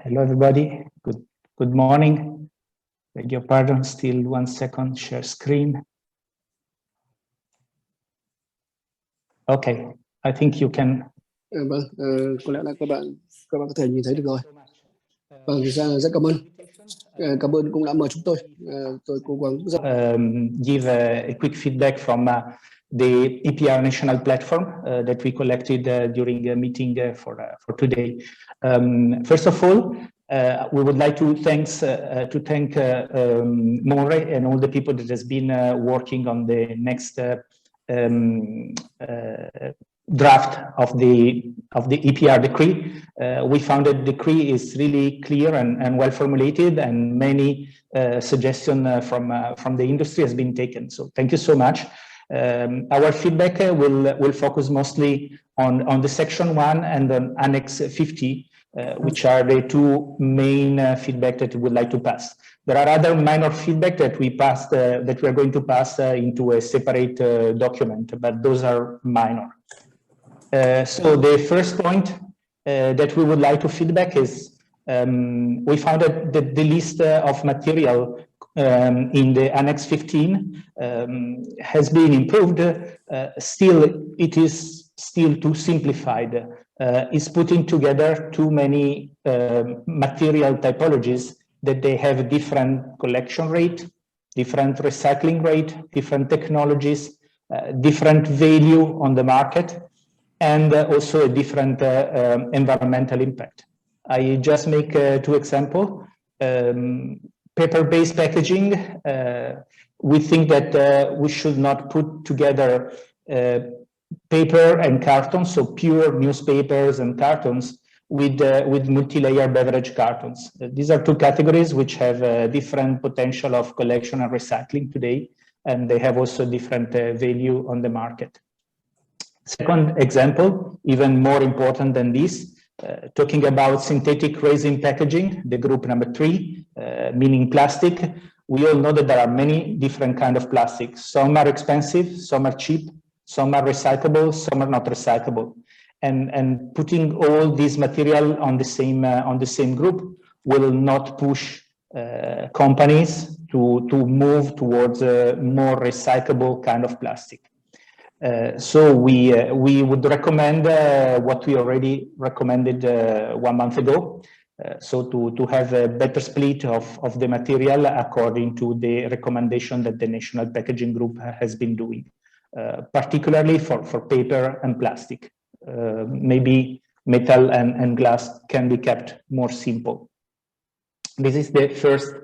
Hello, everybody. Good morning. Beg your pardon, still 1 second, share screen. Okay, I think you can. Có lẽ là các bạn có thể nhìn thấy được rồi. Thực ra là rất cảm ơn. Cảm ơn cũng đã mời chúng tôi. Tôi cố gắng give a quick feedback from the EPR national platform that we collected during a meeting for today. First of all, we would like to thank More and all the people that has been working on the next draft of the EPR decree. We found that the decree is really clear and well formulated, and many suggestions from the industry has been taken. So thank you so much. Our feedback will focus mostly on the section 1 and on Annex 50, which are the two main feedback that we would like to pass. There are other minor feedback that we passed that we are going to pass into a separate document, but those are minor. So the first point that we would like to feedback is we found that the list of material in the Annex 15 has been improved. Still, it is still too simplified. It's putting together too many material typologies that they have different collection rate, different recycling rate, different technologies, different value on the market, and also a different environmental impact. I just make 2 examples. Paper-based packaging, we think that we should not put together paper and carton, so pure newspapers and cartons, with multi-layer beverage cartons. These are 2 categories which have different potential of collection and recycling today, and they have also different value on the market. Second example, even more important than this, talking about synthetic resin packaging, the group number 3, meaning plastic. We all know that there are many different kinds of plastics. Some are expensive, some are cheap, some are recyclable, some are not recyclable. And putting all these material on the same group will not push companies to move towards a more recyclable kind of plastic. So we would recommend what we already recommended 1 month ago. So to have a better split of the material according to the recommendation that the National Packaging Group has been doing, particularly for paper and plastic. Maybe metal and glass can be kept more simple. This is the first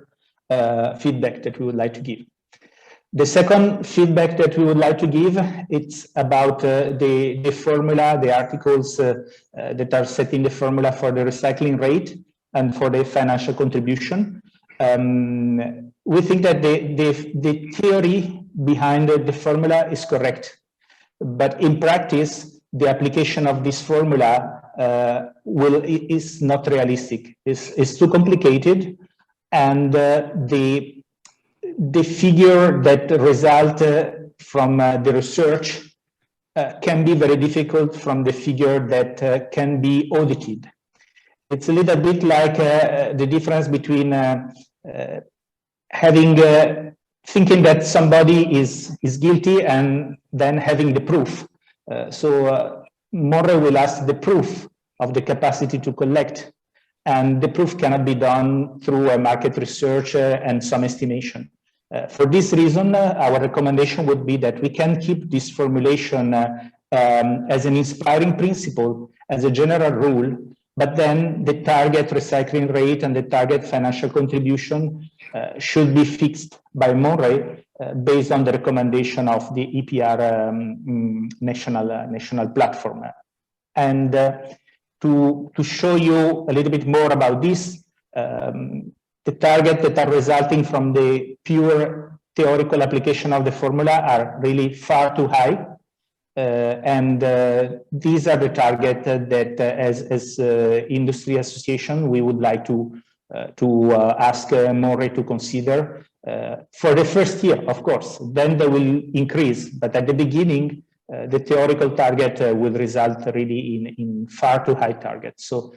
feedback that we would like to give. The second feedback that we would like to give, it's about the formula, the articles that are setting the formula for the recycling rate and for the financial contribution. We think that the theory behind the formula is correct, but in practice, the application of this formula is not realistic. It's too complicated, and the figure that result from the research can be very difficult from the figure that can be audited. It's a little bit like the difference between thinking that somebody is guilty and then having the proof. So More will ask the proof of the capacity to collect, and the proof cannot be done through a market research and some estimation. For this reason, our recommendation would be that we can keep this formulation as an inspiring principle, as a general rule, but then the target recycling rate and the target financial contribution should be fixed by More based on the recommendation of the EPR national platform. And to show you a little bit more about this, the targets that are resulting from the pure theoretical application of the formula are really far too high. These are the targets that as industry association, we would like to ask More to consider for the first year, of course. Then they will increase, but at the beginning, the theoretical target will result really in far too high targets. So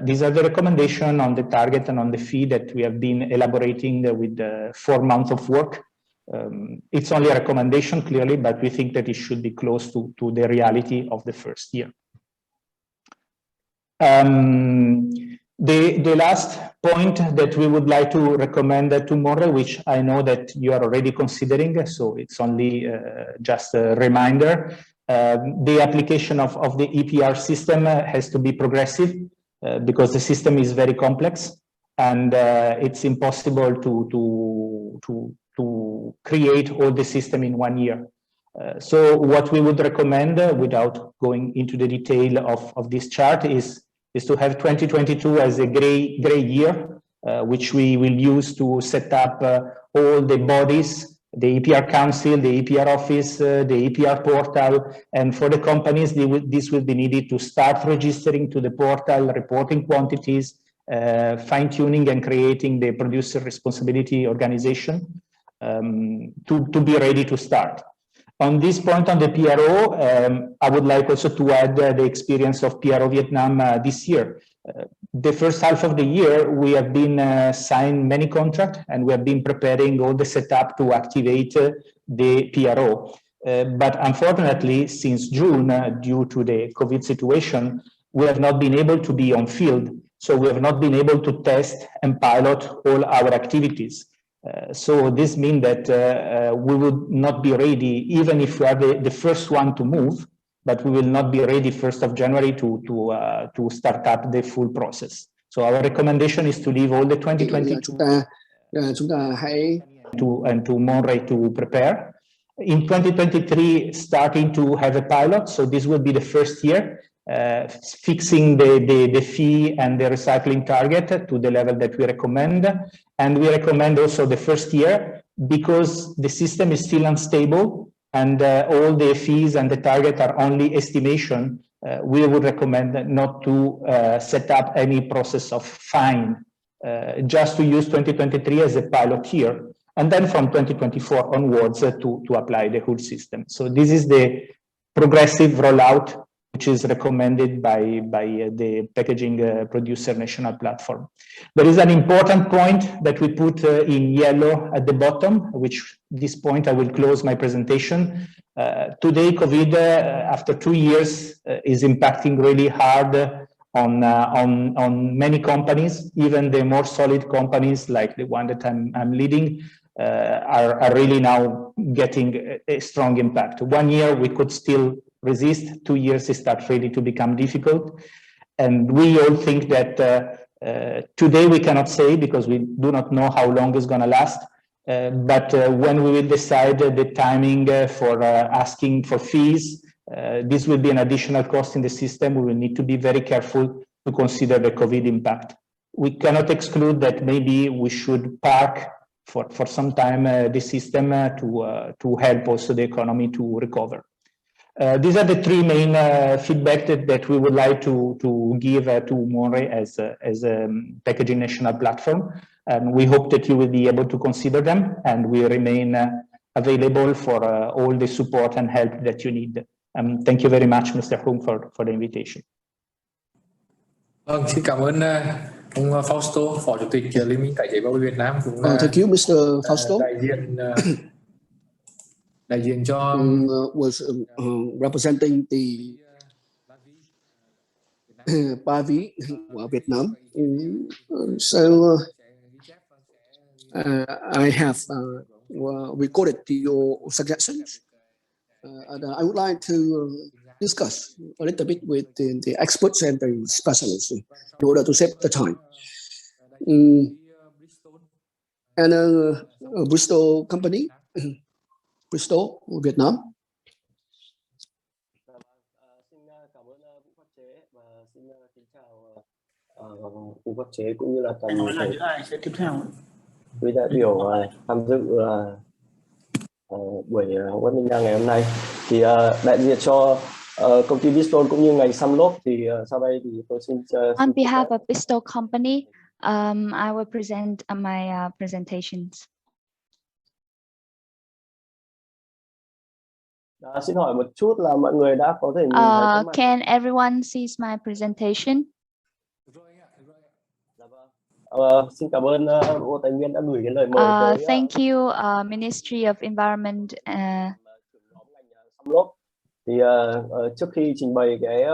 These are the recommendations on the target and on the fee that we have been elaborating with 4 months of work. It's only a recommendation, clearly, but we think that it should be close to the reality of the first year. The last point that we would like to recommend tomorrow, which I know that you are already considering, so it's only just a reminder, the application of the EPR system has to be progressive because the system is very complex, and it's impossible to create all the system in 1 year. So what we would recommend, without going into the detail of this chart, is to have 2022 as a gray year, which we will use to set up all the bodies, the EPR Council, the EPR Office, the EPR Portal, and for the companies, this will be needed to start registering to the portal, reporting quantities, fine-tuning and creating the producer responsibility organization to be ready to start. On this point on the PRO, I would like also to add the experience of PRO Vietnam this year. The first half of the year, we have been signed many contracts, and we have been preparing all the setup to activate the PRO. But unfortunately, since June, due to the COVID situation, we have not been able to be on field. So we have not been able to test and pilot all our activities. So this means that we would not be ready, even if we are the first one to move, but we will not be ready 1st of January to start up the full process. So our recommendation is to leave all the 2022 to Monterey to prepare. In 2023, starting to have a pilot, so this will be the first year, fixing the fee and the recycling target to the level that we recommend. And we recommend also the first year, because the system is still unstable and all the fees and the target are only estimation, we would recommend not to set up any process of fine, just to use 2023 as a pilot year, and then from 2024 onwards to apply the whole system. So this is the progressive rollout which is recommended by the packaging producer national platform. There is an important point that we put in yellow at the bottom, which this point I will close my presentation. Today, COVID, after 2 years, is impacting really hard on many companies. Even the more solid companies, like the one that I'm leading, are really now getting a strong impact. 1 year we could still resist, 2 years it starts really to become difficult. And we all think that today we cannot say, because we do not know how long it's going to last. But when we will decide the timing for asking for fees, this will be an additional cost in the system. We will need to be very careful to consider the COVID impact. We cannot exclude that maybe we should park for some time the system to help also the economy to recover. These are the 3 main feedback that we would like to give to Monterey as a packaging national platform. And we hope that you will be able to consider them, and we remain available for all the support and help that you need. Thank you very much, Mr. Hung, for the invitation. Vâng, xin cảm ơn ông Fausto, Phó Chủ tịch Liên minh Tái chế bao bì Việt Nam, cũng thank you, Mr. Fausto. đại diện cho was representing the ba ví của Việt Nam. So I have recorded your suggestions, and I would like to discuss a little bit with the experts and the specialists in order to save the time. And Bristol company, Bristol, Việt Nam. Xin cảm ơn Vũ Phát Chế và xin kính chào Vũ Phát Chế cũng như là toàn thể quý đại biểu tham dự buổi webinar ngày hôm nay. Thì đại diện cho công ty Bristol cũng như ngành Sunlock thì sau đây thì tôi xin on behalf of Bristol company, I will present my presentations. Xin hỏi một chút là mọi người đã có thể nhìn thấy can everyone sees my presentation? Xin cảm ơn Bộ Tài nguyên đã gửi cái lời mời tới. Thank you, Ministry of Environment. Thì trước khi trình bày cái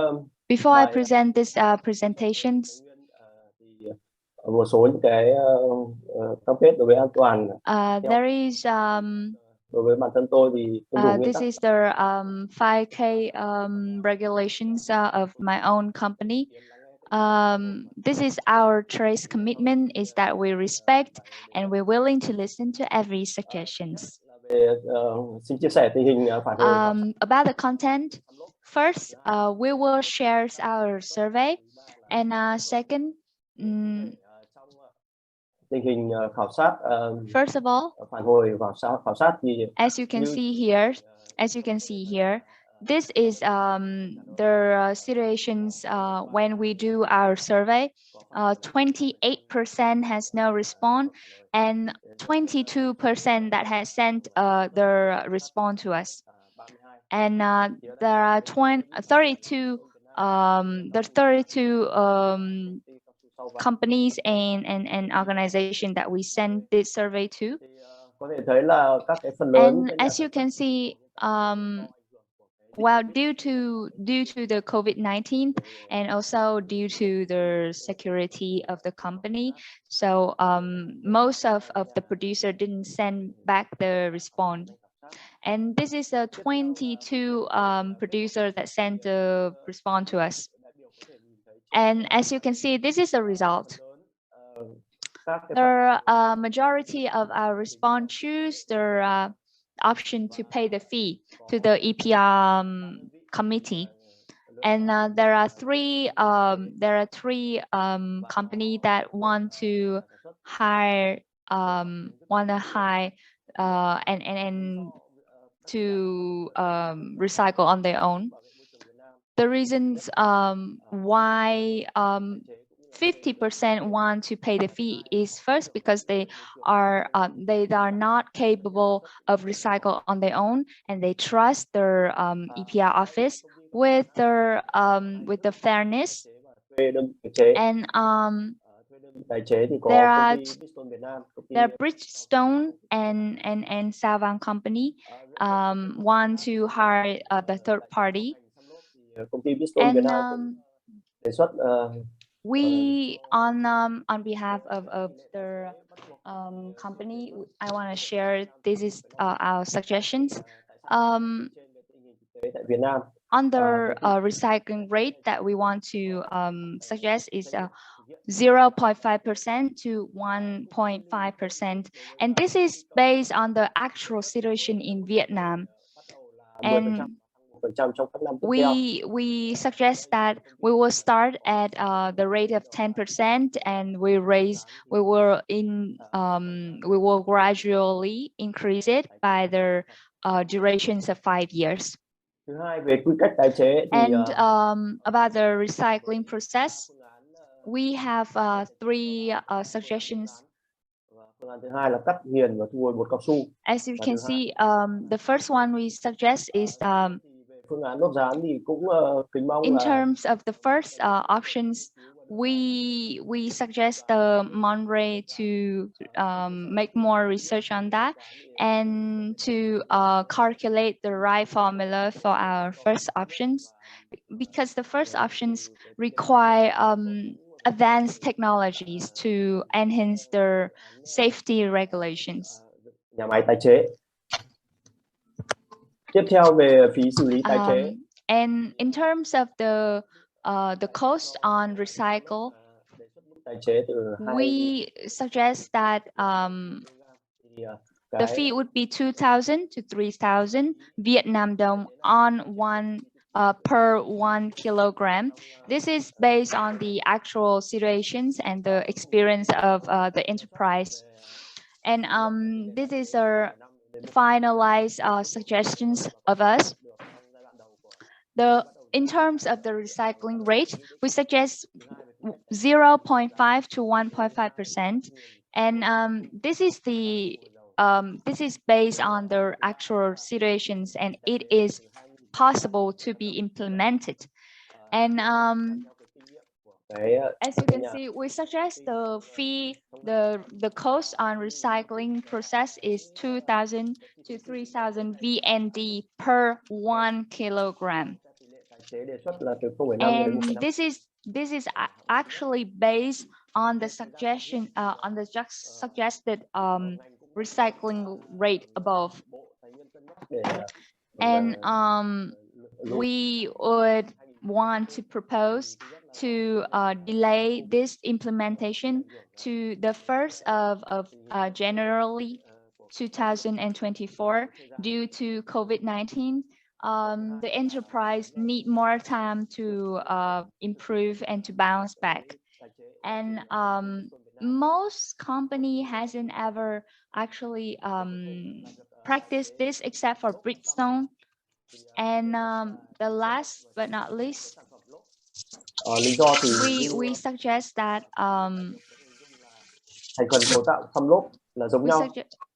Before I present this presentations, một số những cái cam kết đối với an toàn. There is Đối với bản thân tôi thì this is the 5K regulations of my own company. This is our trace commitment, is that we respect and we're willing to listen to every suggestions. Xin chia sẻ tình hình phản hồi. About the content, first, we will share our survey, and second, tình hình khảo sát. First of all, phản hồi vào khảo sát thì as you can see here, this is the situations when we do our survey. 28% has no response, and 22% that has sent their response to us. And there are 32 companies and organizations that we send this survey to. Có thể thấy là các cái phần lớn. And as you can see, well, due to the COVID-19 and also due to the security of the company, so most of the producer didn't send back the response. And this is a 22 producer that sent the response to us. And as you can see, this is a result. The majority of our response choose the option to pay the fee to the EPR committee. And there are three companies that want to hire and to recycle on their own. The reasons why 50% want to pay the fee is first because they are not capable of recycle on their own, and they trust their EPR office with the fairness. And there are Bridgestone and Savan company want to hire the third party. And we on behalf of the company, I want to share this is our suggestions. On the recycling rate that we want to suggest is 0.5% to 1.5%, and this is based on the actual situation in Vietnam. And we suggest that we will start at the rate of 10%, and we will gradually increase it by the durations of 5 years. And about the recycling process, we have 3 suggestions. As you can see, the first one we suggest is in terms of the first options, we suggest the Monterey to make more research on that and to calculate the right formula for our first options, because the first options require advanced technologies to enhance their safety regulations. Tiếp theo về phí xử lý tái chế. And in terms of the cost on recycle, we suggest that the fee would be 2,000 to 3,000 Vietnam dong on per 1 kilogram. This is based on the actual situations and the experience of the enterprise. And this is our finalized suggestions of us. In terms of the recycling rate, we suggest 0.5 to 1.5%, and this is based on the actual situations, and it is possible to be implemented. And As you can see, we suggest the fee, the cost on recycling process is 2,000 to 3,000 VND per 1 kilogram. And this is actually based on the suggestion on the suggested recycling rate above. And we would want to propose to delay this implementation to the 1st of January 2024 due to COVID-19. The enterprise need more time to improve and to bounce back. And most company hasn't ever actually practiced this except for Bridgestone. And the last but not least, we suggest that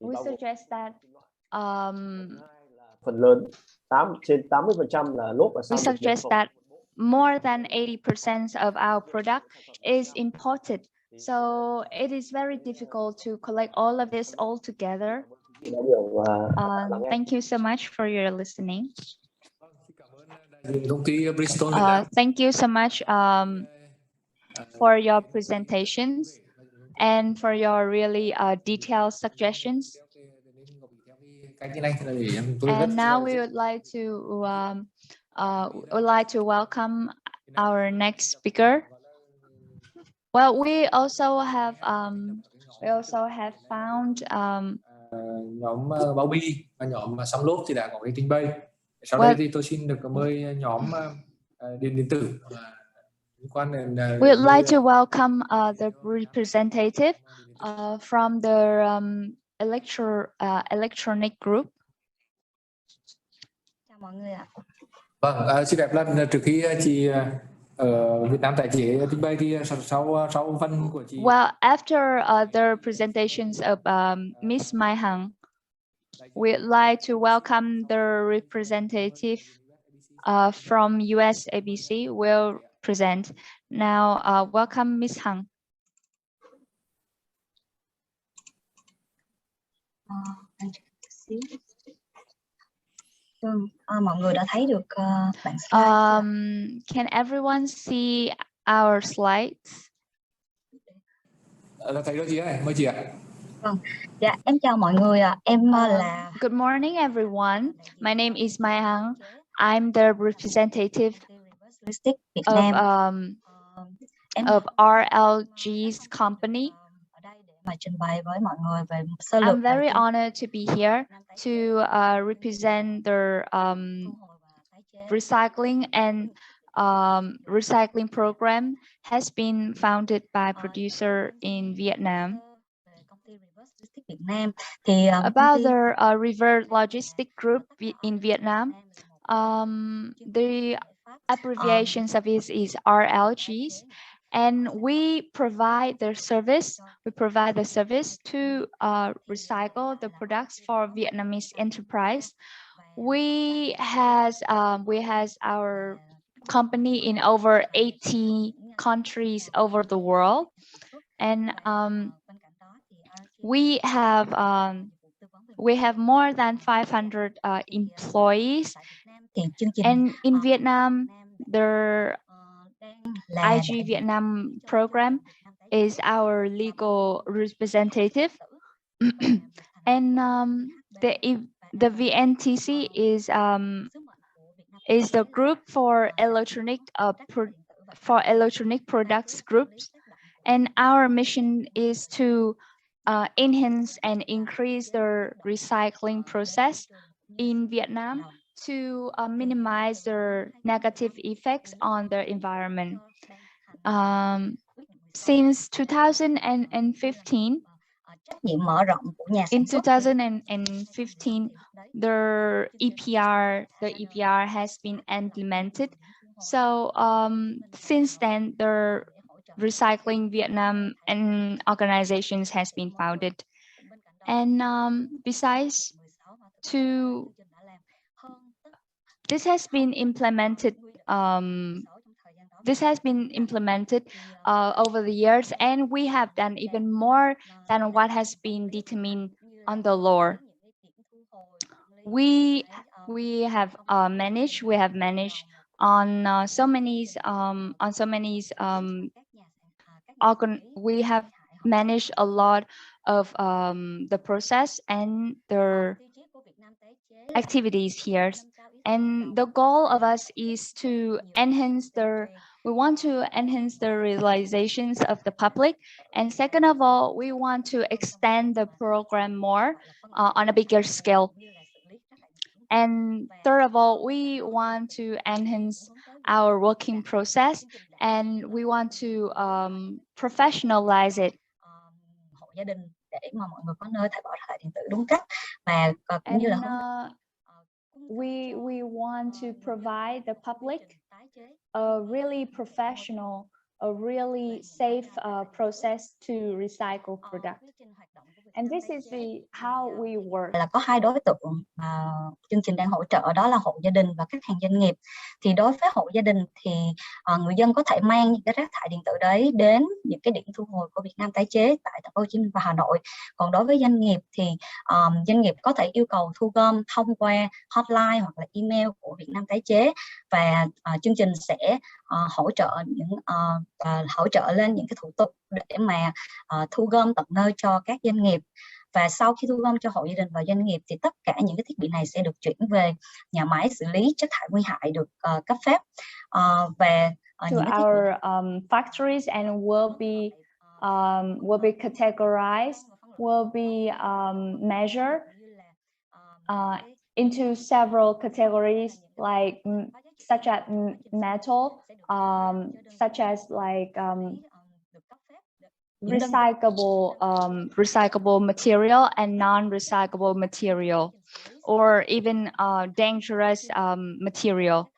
we suggest that we suggest that more than 80% of our product is imported. So it is very difficult to collect all of this all together. Thank you so much for your listening. Thank you so much for your presentations and for your really detailed suggestions. And now we would like to welcome our next speaker. Well, we also have found nhóm bao bì và nhóm sắm lốp thì đã có cái trình bày. Sau đây thì tôi xin được mời nhóm điện tử liên quan đến we'd like to welcome the representative from the electronic group. Chào mọi người ạ. Vâng, xin đẹp lần trước khi chị ở Việt Nam tại chế trình bày thì sau phần của chị. Well, after the presentations of Miss Mai Hằng, we'd like to welcome the representative from US ABC will present. Now, welcome Miss Hằng. Mọi người đã thấy được bảng slide. Can everyone see our slides? Thấy rồi chị ơi, mời chị ạ. Vâng, dạ em chào mọi người ạ. Em là. Good morning everyone. My name is Mai Hằng. I'm the representative of RLG's company. Trình bày với mọi người về I'm very honored to be here to represent the recycling and recycling program has been founded by producer in Vietnam. About the reverse logistic group in Vietnam, the abbreviations of it is RLGs. And we provide the service. We provide the service to recycle the products for Vietnamese enterprise. We has our company in over 80 countries over the world, and we have more than 500 employees. And in Vietnam, the IG Vietnam program is our legal representative, and the VNTC is the group for electronic products groups, and our mission is to enhance and increase the recycling process in Vietnam to minimize the negative effects on the environment. Since 2015, in 2015, the EPR has been implemented. So since then, the Recycling Vietnam and organizations has been founded. And besides, this has been implemented this has been implemented over the years, and we have done even more than what has been determined on the law. We have managed on so many we have managed a lot of the process and the activities here. And the goal of us is to enhance we want to enhance the realizations of the public. And second of all, we want to extend the program more on a bigger scale. And third of all, we want to enhance our working process, and we want to professionalize it. Gia đình để mà mọi người có nơi thải bỏ rác thải điện tử đúng cách và cũng như là we want to provide the public a really professional, a really safe process to recycle product. And this is how we work. Là có hai đối tượng mà chương trình đang hỗ trợ, đó là hộ gia đình và khách hàng doanh nghiệp. Thì đối với hộ gia đình thì người dân có thể mang những cái rác thải điện tử đấy đến những cái điểm thu hồi của Việt Nam tái chế tại Thành phố Hồ Chí Minh và Hà Nội. Còn đối với doanh nghiệp thì doanh nghiệp có thể yêu cầu thu gom thông qua hotline hoặc là email của Việt Nam tái chế, và chương trình sẽ hỗ trợ lên những cái thủ tục để mà thu gom tận nơi cho các doanh nghiệp. Và sau khi thu gom cho hộ gia đình và doanh nghiệp thì tất cả những cái thiết bị này sẽ được chuyển về nhà máy xử lý chất thải nguy hại được cấp phép và to our factories and will be categorized, will be measured into several categories, like such as metal, such as like recyclable material and non-recyclable material, or even dangerous material.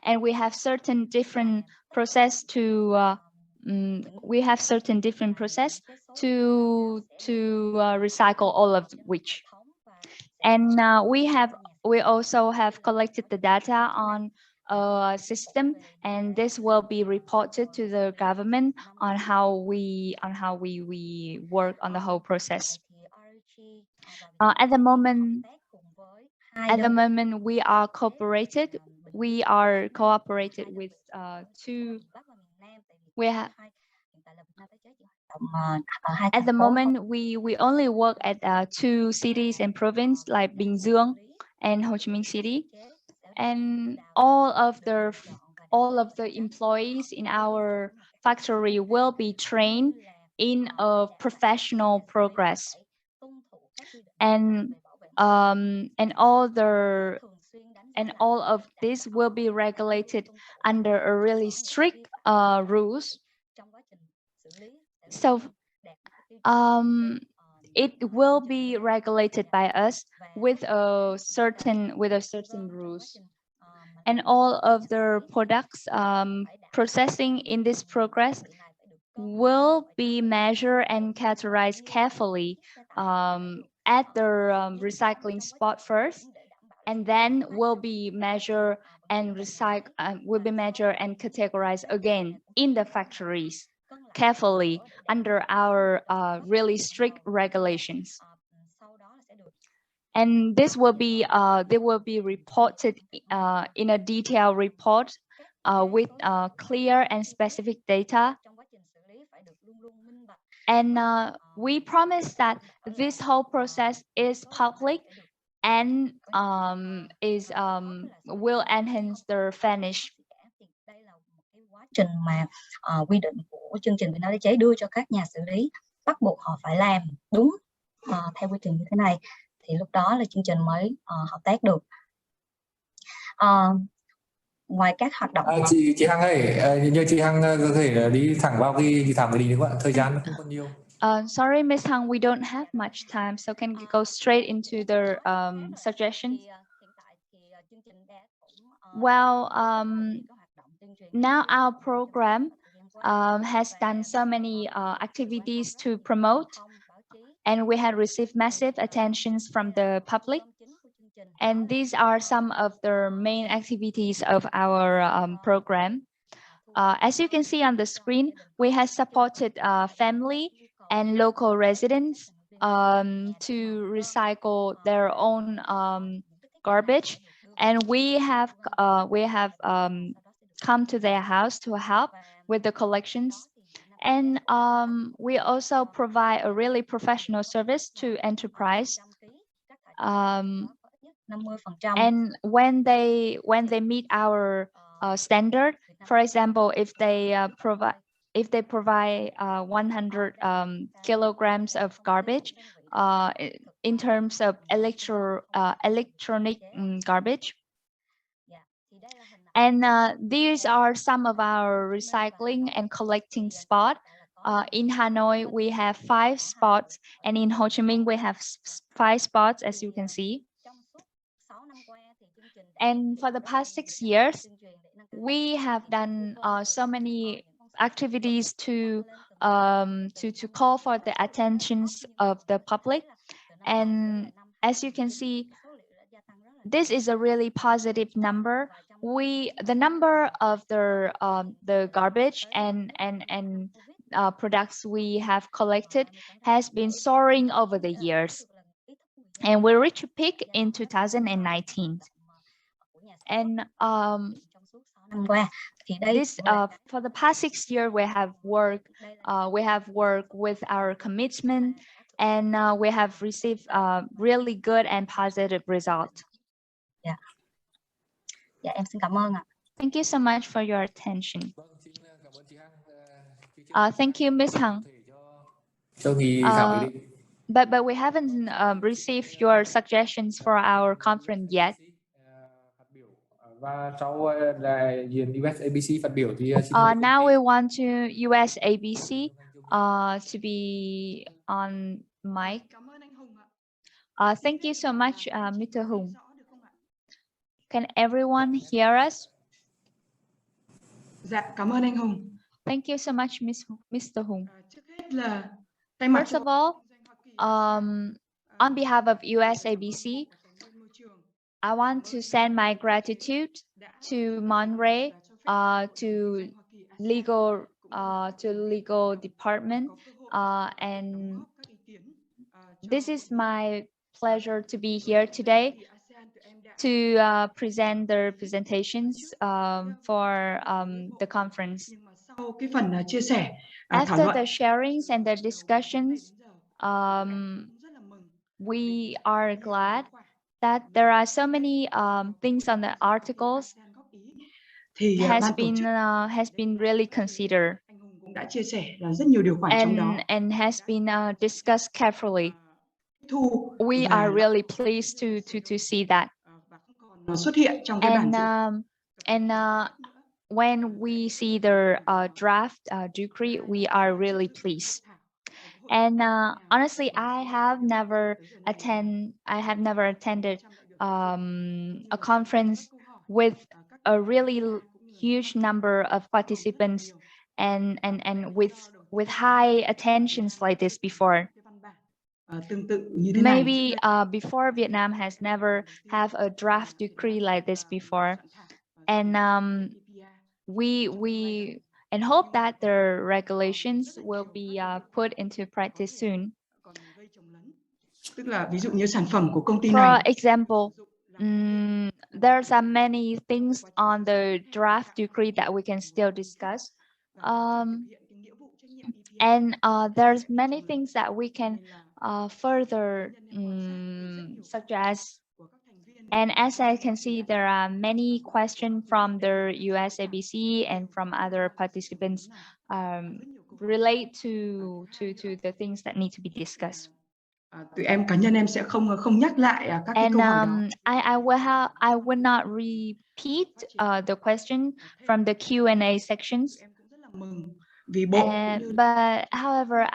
And we have certain different process to recycle all of which. And we also have collected the data on a system, and this will be reported to the government on how we work on the whole process. At the moment we are cooperated with two. At the moment we only work at two cities and province, like Bình Dương and Ho Chi Minh City, and all of the employees in our factory will be trained in a professional progress, and all of this will be regulated under a really strict rules. So it will be regulated by us with a certain rules, and all of the products processing in this progress will be measured and categorized carefully at the recycling spot first, and then will be measured and categorized again in the factories carefully under our really strict regulations. And this will be they will be reported in a detailed report with clear and specific data. And we promise that this whole process is public and will enhance the finish. Trình mà quy định của chương trình Việt Nam tái chế đưa cho các nhà xử lý, bắt buộc họ phải làm đúng theo quy trình như thế này, thì lúc đó là chương trình mới hợp tác được. Ngoài các hoạt động chị Hằng ơi, nhờ chị Hằng có thể đi thẳng vào cái thẳng cái đi nữa, thời gian nó không còn nhiều. Sorry, Ms. Hằng, we don't have much time, so can you go straight into the suggestions? Well, now our program has done so many activities to promote, and we have received massive attentions from the public. And these are some of the main activities of our program. as you can see on the screen, we have supported family and local residents to recycle their own garbage, and we have come to their house to help with the collections. And we also provide a really professional service to enterprise. And when they meet our standard, for example, if they provide 100 kilograms of garbage in terms of electronic garbage. And these are some of our recycling and collecting spots. In Hanoi, we have 5 spots, and in Ho Chi Minh, we have 5 spots, as you can see. And for the past 6 years, we have done so many activities to call for the attentions of the public. And as you can see, this is a really positive number. The number of the garbage and products we have collected has been soaring over the years, and we reached a peak in 2019. And this for the past 6 years, we have worked with our commitment, and we have received really good and positive results. Em xin cảm ơn ạ. Thank you so much for your attention. Thank you, Ms. Hằng. But we haven't received your suggestions for our conference yet. Now we want to USABC to be on mic. Thank you so much, Mr. Hùng. Can everyone hear us? Dạ, cảm ơn anh Hùng. Thank you so much, Mr. Hùng. Trước hết là thay mặt First of all, on behalf of USABC, I want to send my gratitude to Monray, to legal department, and this is my pleasure to be here today to present the presentations for the conference. After the sharings and the discussions, we are glad that there are so many things on the articles has been really considered and has been discussed carefully. We are really pleased to see that. And when we see the draft decree, we are really pleased. And honestly, I have never attended a conference with a really huge number of participants and with high attentions like this before. Maybe before, Vietnam has never have a draft decree like this before, and we hope that the regulations will be put into practice soon. For example, there's many things on the draft decree that we can still discuss. And there's many things that we can further suggest. And as I can see, there are many questions from the USABC and from other participants relate to the things that need to be discussed. And I will not repeat the question from the Q&A sections. But however,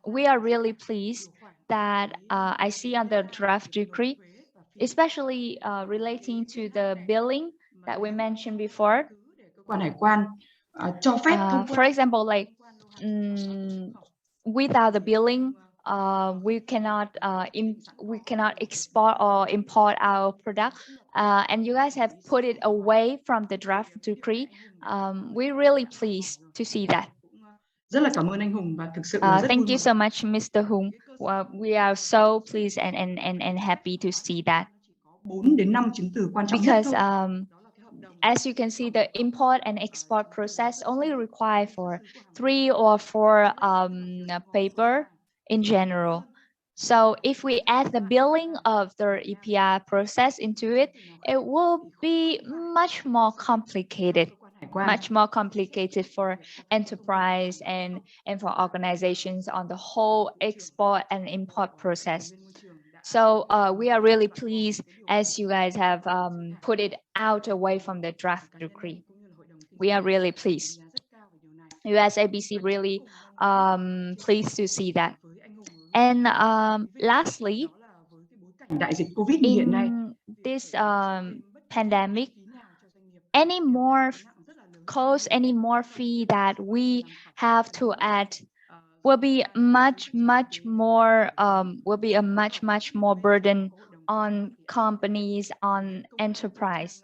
we are really pleased that I see on the draft decree, especially relating to the billing that we mentioned before. For example, like without the billing, we cannot export or import our product, and you guys have put it away from the draft decree. We're really pleased to see that. Rất là cảm ơn anh Hùng và thực sự là rất Thank vui you so mừng. much, Mr. Hung. We are so pleased and happy to see that. 4 đến 5 chứng từ quan trọng nhất Because thôi. Đó là cái hợp đồng. as you can see, the import and export process only require for 3 or 4 paper in general. So if we add the billing of the EPR process into it, it will be much more complicated for enterprise and for organizations on the whole export and import process. So we are really pleased as you guys have put it out away from the draft decree. We are really pleased. USABC really pleased to see that. And lastly, in this pandemic, any more cost, any more fee that we have to add will be a much more burden on companies, on enterprise.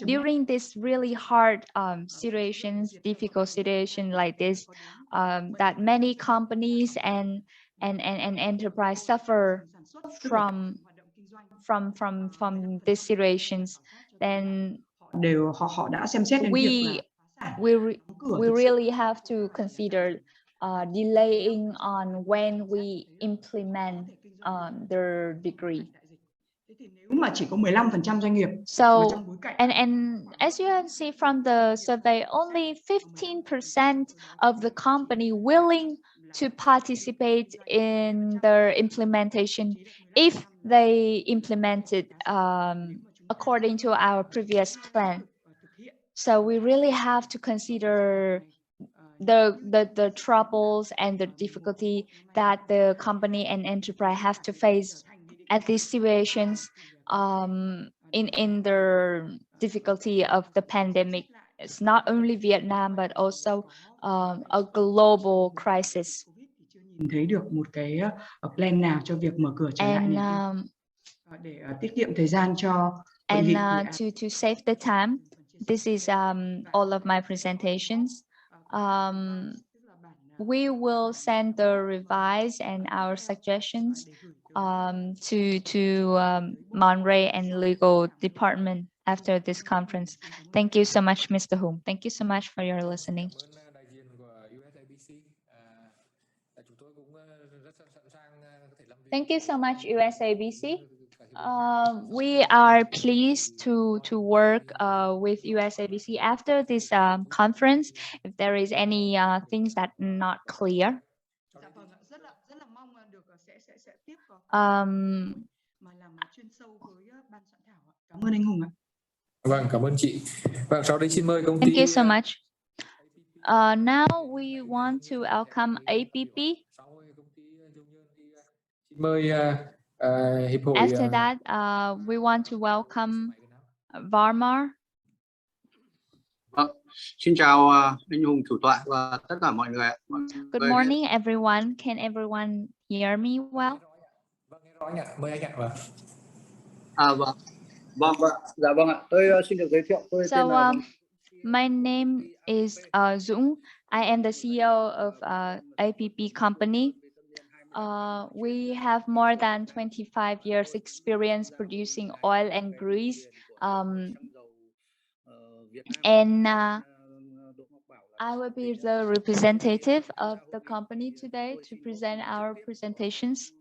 During this really hard situations, difficult situation like this, that many companies and enterprise suffer from these situations, then we really have to consider delaying on when we implement their decree. So, and as you can see from the survey, only 15% of the company willing to participate in their implementation if they implemented according to our previous plan. So we really have to consider the troubles and the difficulty that the company and enterprise have to face at these situations in the difficulty of the pandemic. It's not only Vietnam but also a global crisis. And to save the time, this is all of my presentations. We will send the revise and our suggestions to Monterey and legal department after this conference. Thank you so much, Mr. Hung. Thank you so much for your listening. Thank you so much, USABC. We are pleased to work with USABC after this conference. If there is any things that are not clear, Cảm ơn chị. Sau đây xin mời công ty. Thank you so much. Now we want to welcome APP. Mời hiệp hội. After that, we want to welcome Varmar. Xin chào anh Hùng chủ tọa và tất cả mọi người. Good morning, everyone. Can everyone hear me well? Mời anh ạ. Vâng. Dạ vâng ạ. Tôi xin được giới thiệu. Tôi tên là my name is Dũng. I am the CEO of APP company. We have more than 25 years experience producing oil and grease. And I will be the representative of the company today to present our presentations.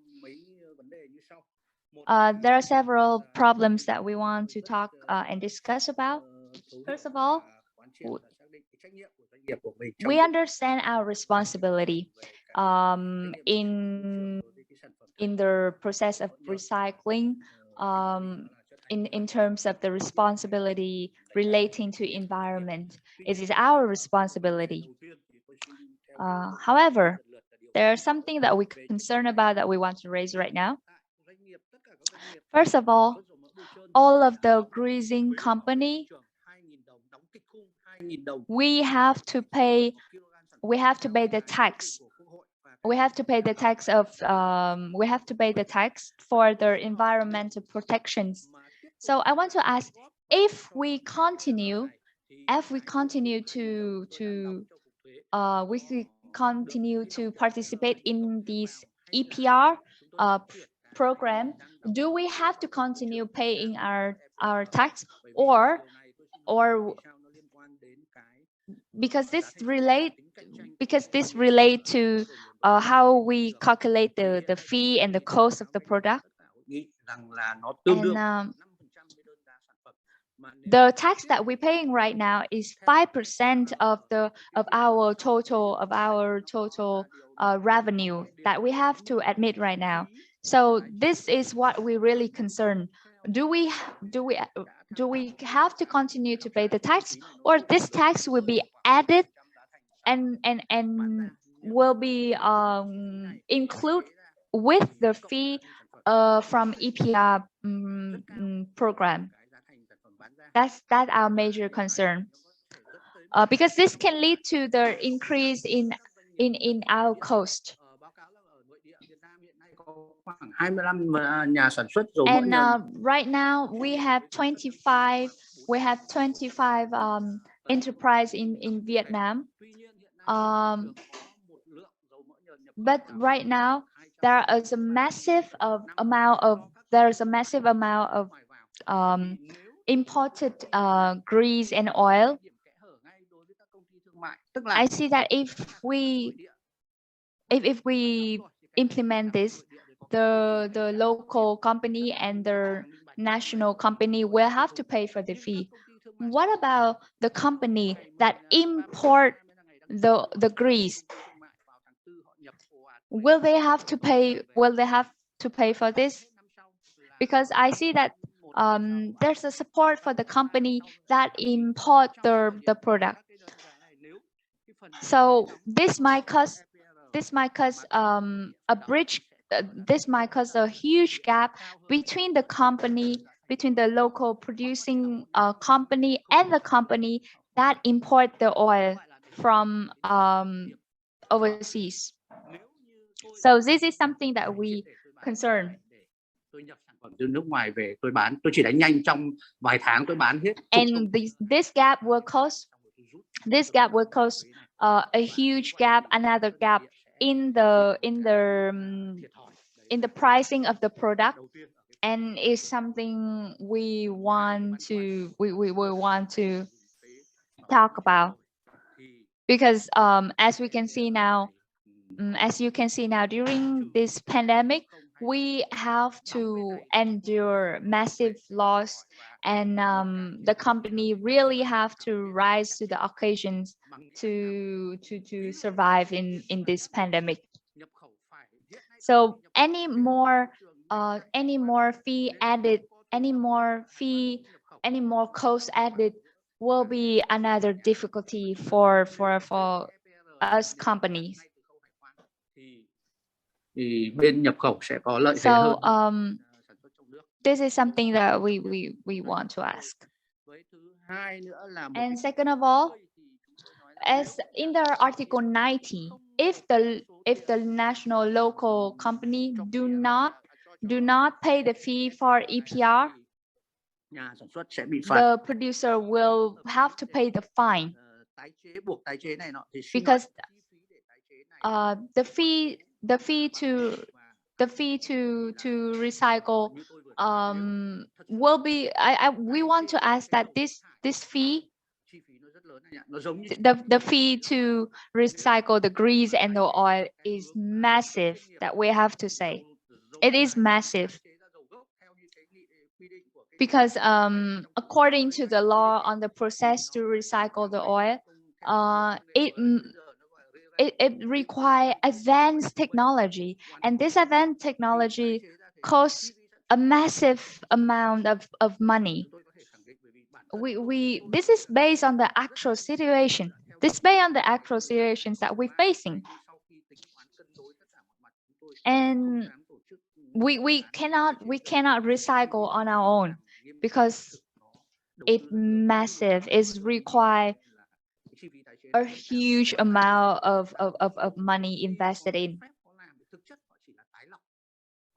There are several problems that we want to talk and discuss about. First of all, we understand our responsibility in the process of recycling, in terms of the responsibility relating to environment. It is our responsibility. However, there's something that we're concerned about that we want to raise right now. First of all of the greasing company, we have to pay the tax we have to pay the tax of we have to pay the tax for the environmental protections. So I want to ask, if we continue to participate in this EPR program, do we have to continue paying our tax, or because this relate to how we calculate the fee and the cost of the product, and the tax that we're paying right now is 5% of our total revenue that we have to admit right now. So this is what we really concern. Do we have to continue to pay the tax, or this tax will be added and will be include with the fee from EPR program? That's our major concern, because this can lead to the increase in our cost. And right now we have 25 enterprise in Vietnam, but right now there is a massive amount of imported grease and oil. I see that if we implement this, the local company and the national company will have to pay for the fee. What about the company that import the grease? Will they have to pay for this? Because I see that there's a support for the company that import the product. So this might cause a bridge. This might cause a huge gap between the local producing company and the company that import the oil from overseas. So this is something that we concern. And this gap will cause a huge gap, another gap in the pricing of the product, and is something we want to talk about, because as you can see now, during this pandemic, we have to endure massive loss, and the company really have to rise to the occasions to survive in this pandemic. So any more fee added, any more cost added will be another difficulty for us companies. So this is something that we want to ask. And second of all, as in the Article 90, if the national local company do not pay the fee for EPR, the producer will have to pay the fine, because the fee to recycle will be. We want to ask that this fee, the fee to recycle the grease and the oil, is massive. That we have to say, it is massive, because according to the law on the process to recycle the oil, it requires advanced technology, and this advanced technology costs a massive amount of money. This is based on the actual situation. This is based on the actual situations that we're facing, and we cannot recycle on our own, because it's massive. It's require a huge amount of money invested in.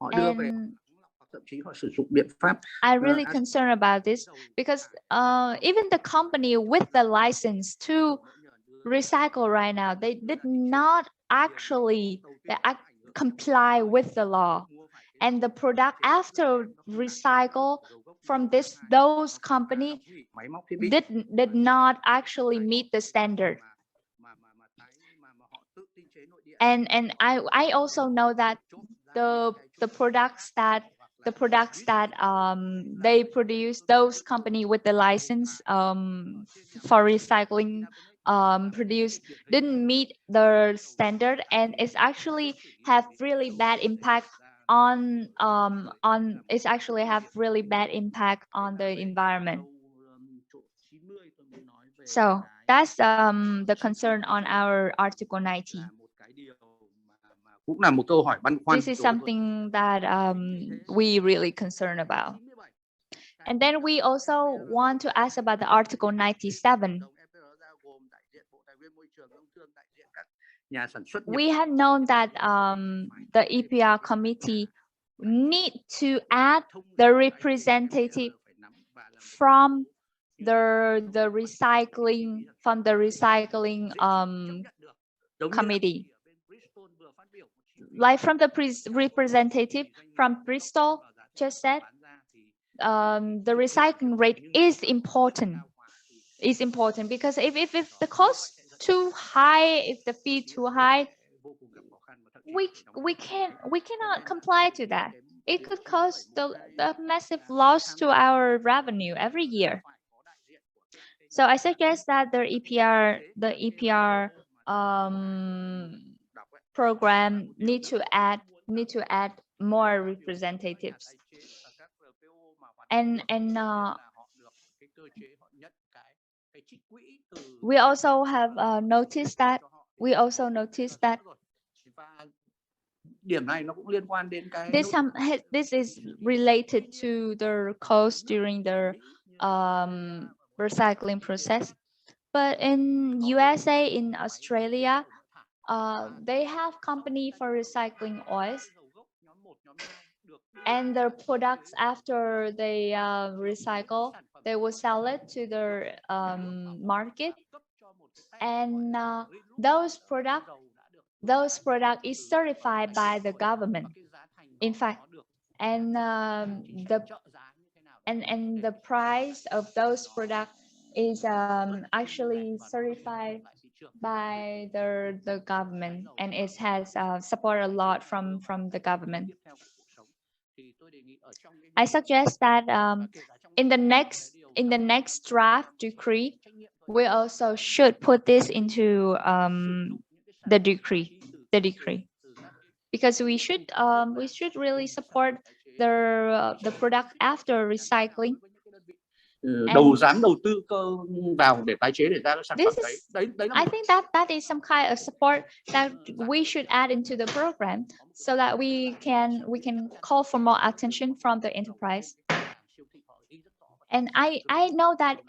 And I really concerned about this because even the company with the license to recycle right now, they did not actually comply with the law. And the product after recycle from those company did not actually meet the standard. And I also know that the products that they produce, those company with the license for recycling produce, didn't meet the standard, and it's actually have really bad impact on it's actually have really bad impact on the environment. So that's the concern on our Article 90. This is something that we really concerned about. And then we also want to ask about the Article 97. We have known that the EPR committee need to add the representative from the recycling committee. Like from the representative from Bristol just said, the recycling rate is important. Because if the cost too high, if the fee too high, we cannot comply to that. It could cause the massive loss to our revenue every year. So I suggest that the EPR program need to add more representatives. And we also have noticed that this is related to the cost during the recycling process. But in USA, in Australia, they have company for recycling oils, and their products after they recycle, they will sell it to their market, and those product is certified by the government, in fact, and the price of those products is actually certified by the government, and it has support a lot from the government. I suggest that in the next draft decree, we also should put this into the decree, because we should really support the product after recycling. I think that is some kind of support that we should add into the program, so that we can call for more attention from the enterprise. And I know that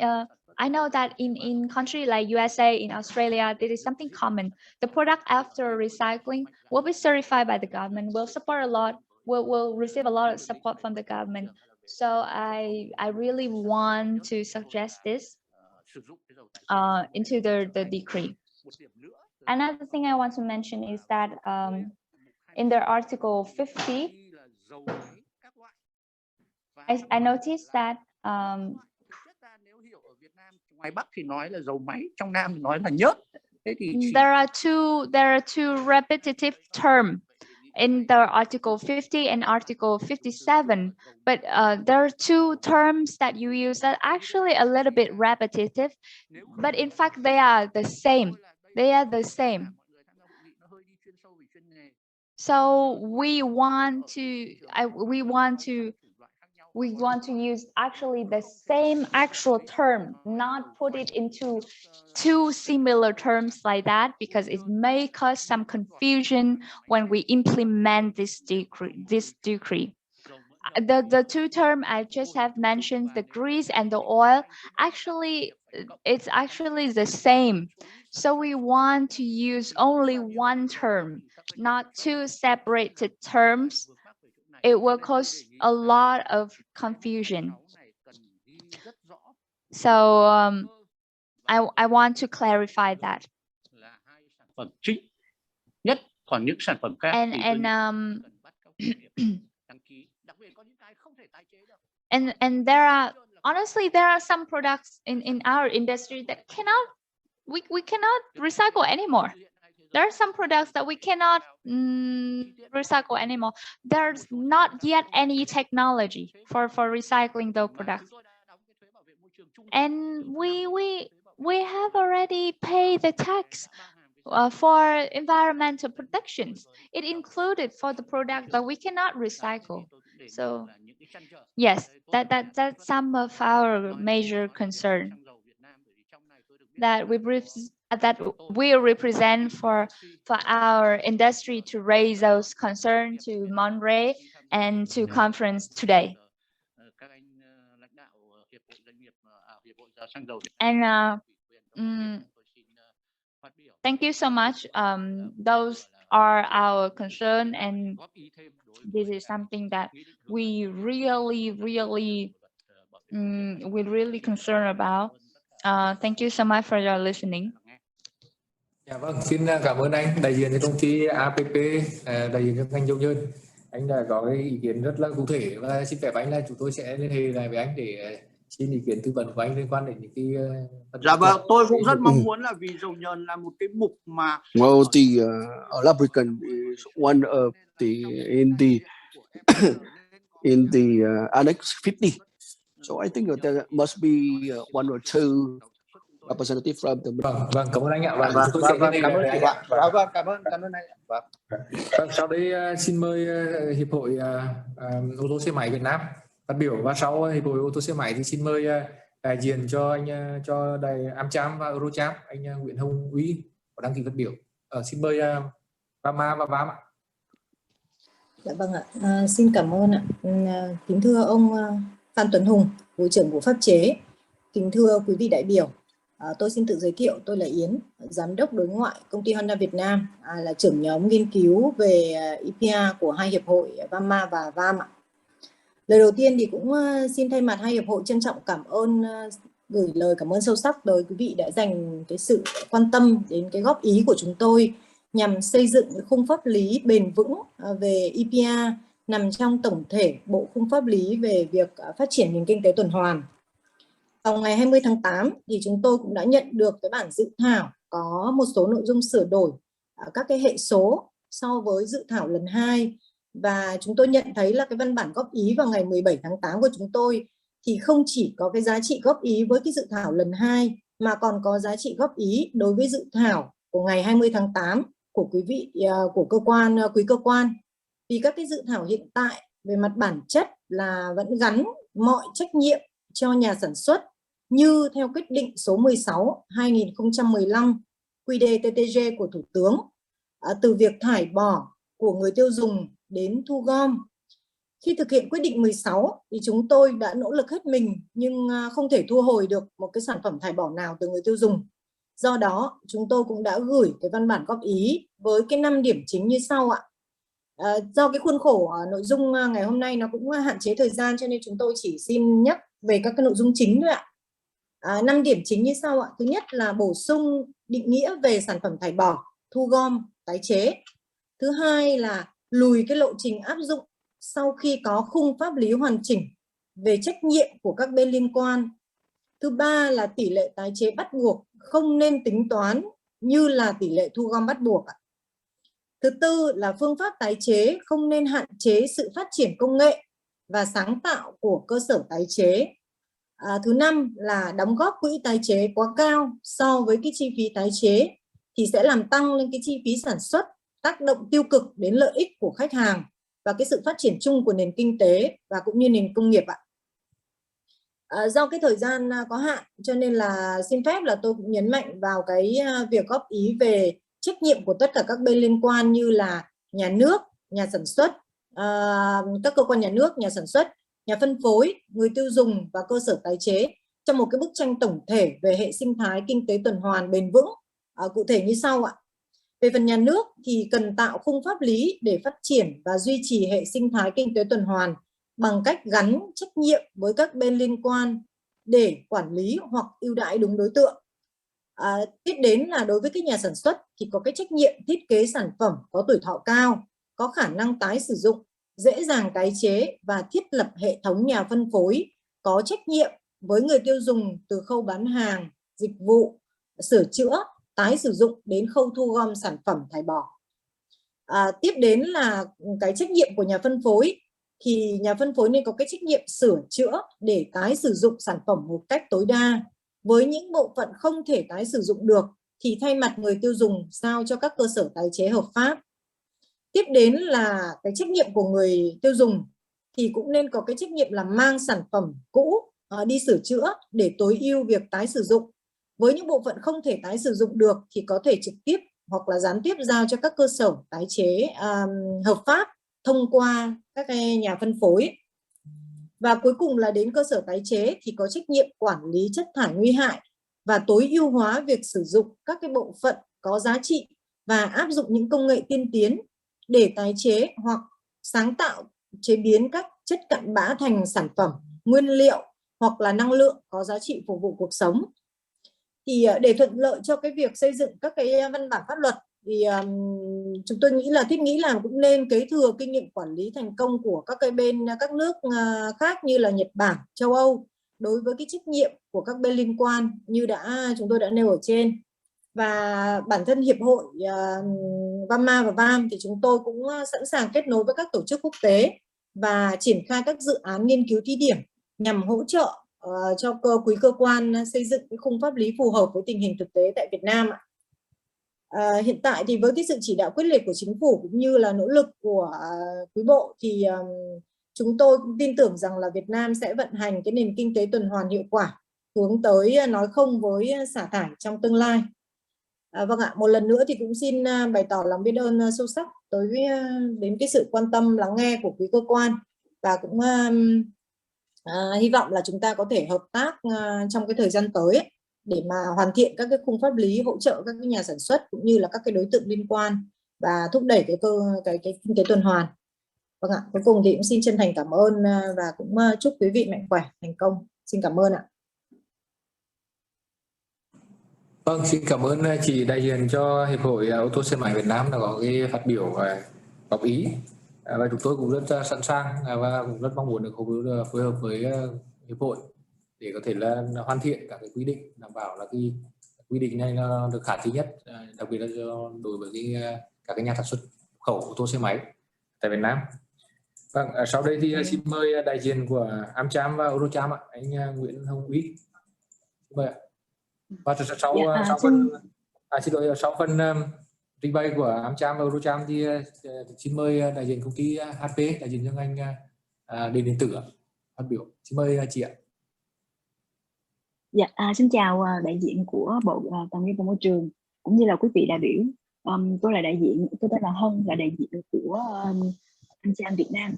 in country like USA, in Australia, there is something common. The product after recycling will be certified by the government, will support a lot, will receive a lot of support from the government. So I really want to suggest this into the decree. Another thing I want to mention is that in the Article 50, I noticed that there are two repetitive terms in the Article 50 and Article 57, but there are two terms that you use that actually a little bit repetitive, but in fact they are the same. So we want to use actually the same actual term, not put it into two similar terms like that, because it may cause some confusion when we implement this decree. The two terms I just have mentioned, the grease and the oil, actually it's actually the same. So we want to use only one term, not two separated terms. It will cause a lot of confusion. So I want to clarify that. And there are, honestly, there are some products in our industry that we cannot recycle anymore. There are some products that we cannot recycle anymore. There's not yet any technology for recycling those products. And we have already paid the tax for environmental protections. It included for the product that we cannot recycle. So yes, that's some of our major concern that we represent for our industry to raise those concerns to Monterey and to conference today. And thank you so much. Those are our concern, and this is something that we really concerned about. Thank you so much for your listening. Dạ vâng, xin cảm ơn anh, đại diện cho công ty APP, đại diện cho ngành dầu nhơn. Anh đã có cái ý kiến rất là cụ thể và xin phép anh là chúng tôi sẽ liên hệ lại với anh để xin ý kiến tư vấn của anh liên quan đến những cái. Dạ vâng, tôi cũng rất mong muốn là vì dầu nhờn là một cái mục mà. Well, the lubricant is one of the in the Annex 50. So I think that there must be one or two representative from the. Vâng, cảm ơn anh ạ. Vâng, cảm ơn anh. Vâng. Sau đây xin mời Hiệp hội ô tô xe máy Việt Nam phát biểu, và sau Hiệp hội ô tô xe máy thì xin mời đại diện cho anh cho đài AmCham và Eurocham, anh Nguyễn Hồng Uy có đăng ký phát biểu. Xin mời Vama và Vam ạ. Dạ vâng ạ, xin cảm ơn ạ. Kính thưa ông Phan Tuấn Hùng, Vụ trưởng Vụ Pháp chế. Kính thưa quý vị đại biểu, tôi xin tự giới thiệu, tôi là Yến, Giám đốc đối ngoại công ty Honda Việt Nam, là trưởng nhóm nghiên cứu về EPR của hai hiệp hội Vama và Vam ạ. Lời đầu tiên thì cũng xin thay mặt hai hiệp hội trân trọng cảm ơn, gửi lời cảm ơn sâu sắc tới quý vị đã dành cái sự quan tâm đến cái góp ý của chúng tôi nhằm xây dựng khung pháp lý bền vững về EPR nằm trong tổng thể bộ khung pháp lý về việc phát triển nền kinh tế tuần hoàn. Vào ngày 20 tháng 8 thì chúng tôi cũng đã nhận được cái bản dự thảo có một số nội dung sửa đổi các cái hệ số so với dự thảo lần 2, và chúng tôi nhận thấy là cái văn bản góp ý vào ngày 17 tháng 8 của chúng tôi thì không chỉ có cái giá trị góp ý với cái dự thảo lần 2 mà còn có giá trị góp ý đối với dự thảo của ngày 20 tháng 8 của quý vị, của quý cơ quan, vì các cái dự thảo hiện tại về mặt bản chất là vẫn gắn mọi trách nhiệm cho nhà sản xuất như theo quyết định số 16/2015 QĐ-TTG của Thủ tướng, từ việc thải bỏ của người tiêu dùng đến thu gom. Khi thực hiện quyết định 16 thì chúng tôi đã nỗ lực hết mình nhưng không thể thu hồi được một cái sản phẩm thải bỏ nào từ người tiêu dùng. Do đó chúng tôi cũng đã gửi cái văn bản góp ý với cái 5 điểm chính như sau ạ. Do cái khuôn khổ nội dung ngày hôm nay nó cũng hạn chế thời gian cho nên chúng tôi chỉ xin nhắc về các cái nội dung chính thôi ạ. 5 điểm chính như sau ạ. Thứ nhất là bổ sung định nghĩa về sản phẩm thải bỏ, thu gom, tái chế. Thứ hai là lùi cái lộ trình áp dụng sau khi có khung pháp lý hoàn chỉnh về trách nhiệm của các bên liên quan. Thứ ba là tỷ lệ tái chế bắt buộc không nên tính toán như là tỷ lệ thu gom bắt buộc. Thứ tư là phương pháp tái chế không nên hạn chế sự phát triển công nghệ và sáng tạo của cơ sở tái chế. Thứ năm là đóng góp quỹ tái chế quá cao so với cái chi phí tái chế thì sẽ làm tăng lên cái chi phí sản xuất, tác động tiêu cực đến lợi ích của khách hàng và cái sự phát triển chung của nền kinh tế và cũng như nền công nghiệp ạ. Do cái thời gian có hạn cho nên là xin phép là tôi cũng nhấn mạnh vào cái việc góp ý về trách nhiệm của tất cả các bên liên quan như là nhà nước, nhà sản xuất, các cơ quan nhà nước, nhà sản xuất, nhà phân phối, người tiêu dùng và cơ sở tái chế trong một cái bức tranh tổng thể về hệ sinh thái kinh tế tuần hoàn bền vững Cụ thể như sau ạ. Về phần nhà nước thì cần tạo khung pháp lý để phát triển và duy trì hệ sinh thái kinh tế tuần hoàn bằng cách gắn trách nhiệm với các bên liên quan để quản lý hoặc ưu đãi đúng đối tượng. Tiếp đến là đối với các nhà sản xuất thì có cái trách nhiệm thiết kế sản phẩm có tuổi thọ cao, có khả năng tái sử dụng, dễ dàng tái chế và thiết lập hệ thống nhà phân phối có trách nhiệm với người tiêu dùng từ khâu bán hàng, dịch vụ, sửa chữa, tái sử dụng đến khâu thu gom sản phẩm thải bỏ. Tiếp đến là cái trách nhiệm của nhà phân phối, thì nhà phân phối nên có cái trách nhiệm sửa chữa để tái sử dụng sản phẩm một cách tối đa. Với những bộ phận không thể tái sử dụng được thì thay mặt người tiêu dùng giao cho các cơ sở tái chế hợp pháp. Tiếp đến là cái trách nhiệm của người tiêu dùng, thì cũng nên có cái trách nhiệm là mang sản phẩm cũ đi sửa chữa để tối ưu việc tái sử dụng. Với những bộ phận không thể tái sử dụng được thì có thể trực tiếp hoặc là gián tiếp giao cho các cơ sở tái chế hợp pháp thông qua các nhà phân phối. Và cuối cùng là đến cơ sở tái chế thì có trách nhiệm quản lý chất thải nguy hại và tối ưu hóa việc sử dụng các cái bộ phận có giá trị và áp dụng những công nghệ tiên tiến để tái chế hoặc sáng tạo chế biến các chất cặn bã thành sản phẩm, nguyên liệu hoặc là năng lượng có giá trị phục vụ cuộc sống. Thì để thuận lợi cho cái việc xây dựng các cái văn bản pháp luật thì chúng tôi nghĩ là thiết nghĩ là cũng nên kế thừa kinh nghiệm quản lý thành công của các cái bên các nước khác như là Nhật Bản, châu Âu đối với cái trách nhiệm của các bên liên quan như chúng tôi đã nêu ở trên. Và bản thân hiệp hội VAMA và VAM thì chúng tôi cũng sẵn sàng kết nối với các tổ chức quốc tế và triển khai các dự án nghiên cứu thí điểm nhằm hỗ trợ cho quý cơ quan xây dựng cái khung pháp lý phù hợp với tình hình thực tế tại Việt Nam. Hiện tại thì với cái sự chỉ đạo quyết liệt của chính phủ cũng như là nỗ lực của quý bộ thì chúng tôi cũng tin tưởng rằng là Việt Nam sẽ vận hành cái nền kinh tế tuần hoàn hiệu quả, hướng tới nói không với xả thải trong tương lai. Vâng ạ, một lần nữa thì cũng xin bày tỏ lòng biết ơn sâu sắc đến cái sự quan tâm lắng nghe của quý cơ quan, và cũng hy vọng là chúng ta có thể hợp tác trong cái thời gian tới để mà hoàn thiện các cái khung pháp lý hỗ trợ các cái nhà sản xuất cũng như là các cái đối tượng liên quan và thúc đẩy cái kinh tế tuần hoàn. Vâng ạ, cuối cùng thì cũng xin chân thành cảm ơn và cũng chúc quý vị mạnh khỏe, thành công. Xin cảm ơn ạ. Vâng, xin cảm ơn chị đại diện cho Hiệp hội ô tô xe máy Việt Nam đã có cái phát biểu và góp ý, và chúng tôi cũng rất sẵn sàng và cũng rất mong muốn được phối hợp với Hiệp hội để có thể là hoàn thiện các cái quy định, đảm bảo là cái quy định này nó được khả thi nhất, đặc biệt là đối với các cái nhà sản xuất khẩu ô tô xe máy tại Việt Nam. Vâng, sau đây thì xin mời đại diện của AmCham và Eurocham ạ, anh Nguyễn Hồng Uy. Mời ạ. Và sau phần trình bày của AmCham và Eurocham thì xin mời đại diện công ty HP, đại diện cho ngành điện điện tử phát biểu. Xin mời chị ạ. Dạ, xin chào đại diện của Bộ Tài nguyên và Môi trường cũng như là quý vị đại biểu. Tôi là đại diện, tôi tên là Hân, là đại diện của AmCham Việt Nam.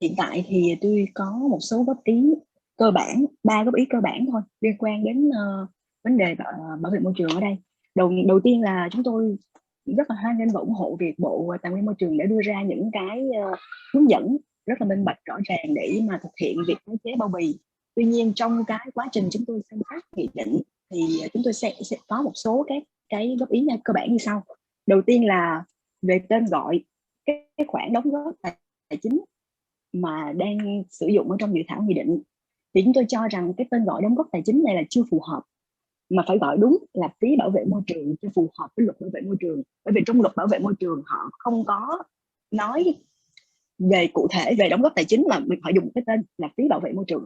Hiện tại thì tôi có một số góp ý cơ bản, 3 góp ý cơ bản thôi liên quan đến vấn đề bảo vệ môi trường ở đây. Đầu tiên là chúng tôi rất là hoan nghênh và ủng hộ việc Bộ Tài nguyên Môi trường đã đưa ra những cái hướng dẫn rất là minh bạch rõ ràng để mà thực hiện việc tái chế bao bì. Tuy nhiên trong cái quá trình chúng tôi xem xét nghị định thì chúng tôi sẽ có một số cái góp ý cơ bản như sau. Đầu tiên là về tên gọi cái khoản đóng góp tài chính mà đang sử dụng ở trong dự thảo nghị định, thì chúng tôi cho rằng cái tên gọi đóng góp tài chính này là chưa phù hợp, mà phải gọi đúng là phí bảo vệ môi trường cho phù hợp với Luật bảo vệ môi trường. Bởi vì trong Luật bảo vệ môi trường họ không có nói về cụ thể về đóng góp tài chính, mà họ dùng cái tên là phí bảo vệ môi trường.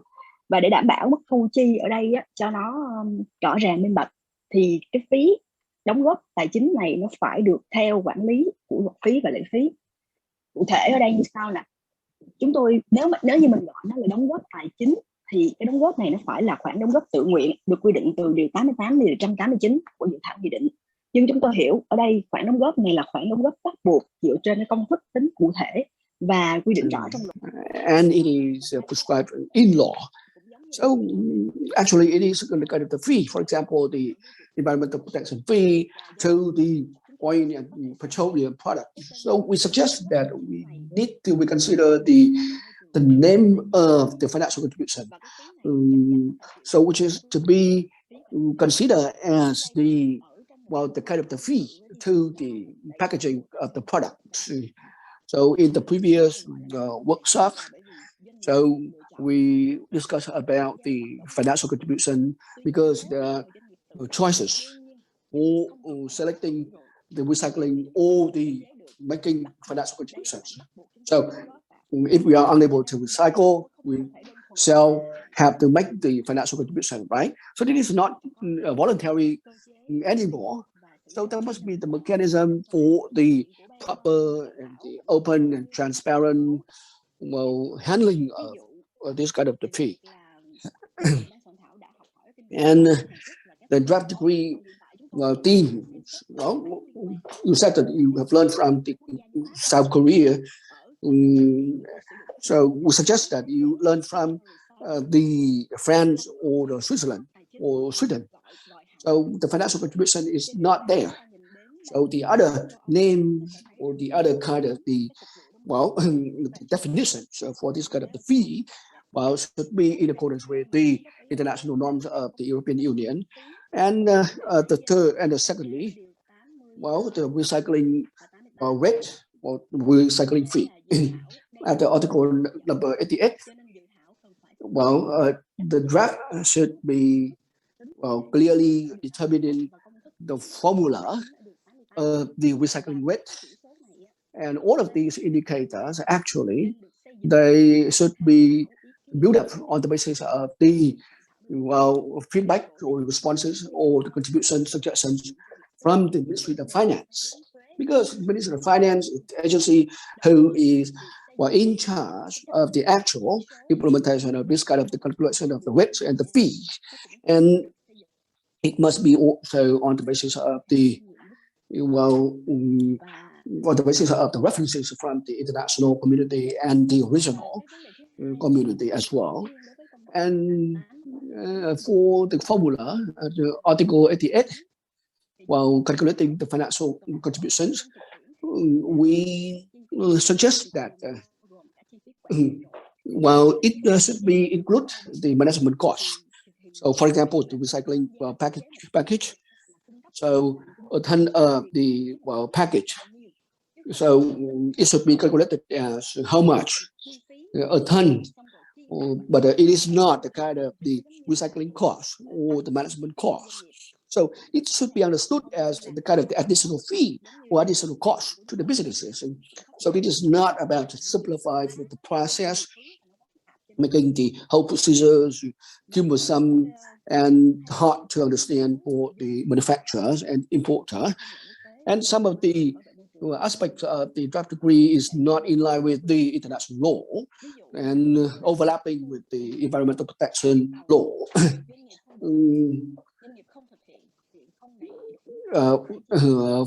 Và để đảm bảo mức thu chi ở đây á, cho nó rõ ràng minh bạch thì cái phí đóng góp tài chính này nó phải được theo quản lý của luật phí và lệ phí. Cụ thể ở đây như sau là chúng tôi nếu như mình gọi nó là đóng góp tài chính thì cái đóng góp này nó phải là khoản đóng góp tự nguyện được quy định từ điều 88 đến điều 189 của dự thảo nghị định. Nhưng chúng tôi hiểu ở đây khoản đóng góp này là khoản đóng góp bắt buộc dựa trên cái công thức tính cụ thể và quy định rõ trong luật. And it is prescribed in law. So actually it is kind of the fee. For example, environmental protection fee to the oil and petroleum products. So we suggest that we need to reconsider the name of the financial contribution, so which is to be considered as the kind of the fee to the packaging of the products. So in the previous workshop, so we discussed about the financial contribution because there are choices for selecting the recycling or the making financial contributions. So if we are unable to recycle, we shall have to make the financial contribution, right? So this is not voluntary anymore. So there must be the mechanism for the proper and the open and transparent handling of this kind of the fee. And the draft degree team, you said that you have learned from the South Korea. So we suggest that you learn from the France or the Switzerland or Sweden. So the financial contribution is not there. So the other name or the other kind of the the definitions for this kind of the fee should be in accordance with the international norms of the European Union. And the third and the secondly, the recycling rate or recycling fee. At the article number 88, the draft should be clearly determining the formula of the recycling rate. And all of these indicators, actually, they should be built up on the basis of the feedback or responses or the contribution suggestions from the Ministry of Finance. Because the Ministry of Finance is the agency who is in charge of the actual implementation of this kind of the calculation of the rates and the fees. And it must be also on the basis of the on the basis of the references from the international community and the regional community as well. And for the formula, the Article 88, calculating the financial contributions, we suggest that it should be include the management costs. So, for example, the recycling package. So, a ton of the package. So it should be calculated as how much a ton, but it is not the kind of the recycling cost or the management cost. So it should be understood as the kind of the additional fee or additional cost to the businesses. And so it is not about to simplify the process, making the whole procedures cumbersome and hard to understand for the manufacturers and importer. And some of the aspects of the draft degree is not in line with the international law and overlapping with the environmental protection law.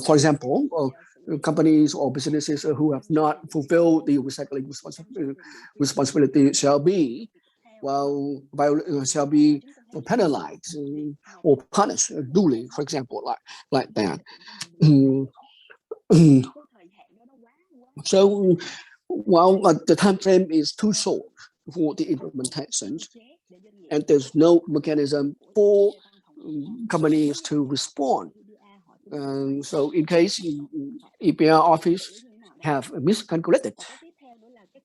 For example, companies or businesses who have not fulfilled the recycling responsibility shall be penalized or punished duly, for example, like that. So while the time frame is too short for the implementation, and there's no mechanism for companies to respond. So in case EPR office have miscalculated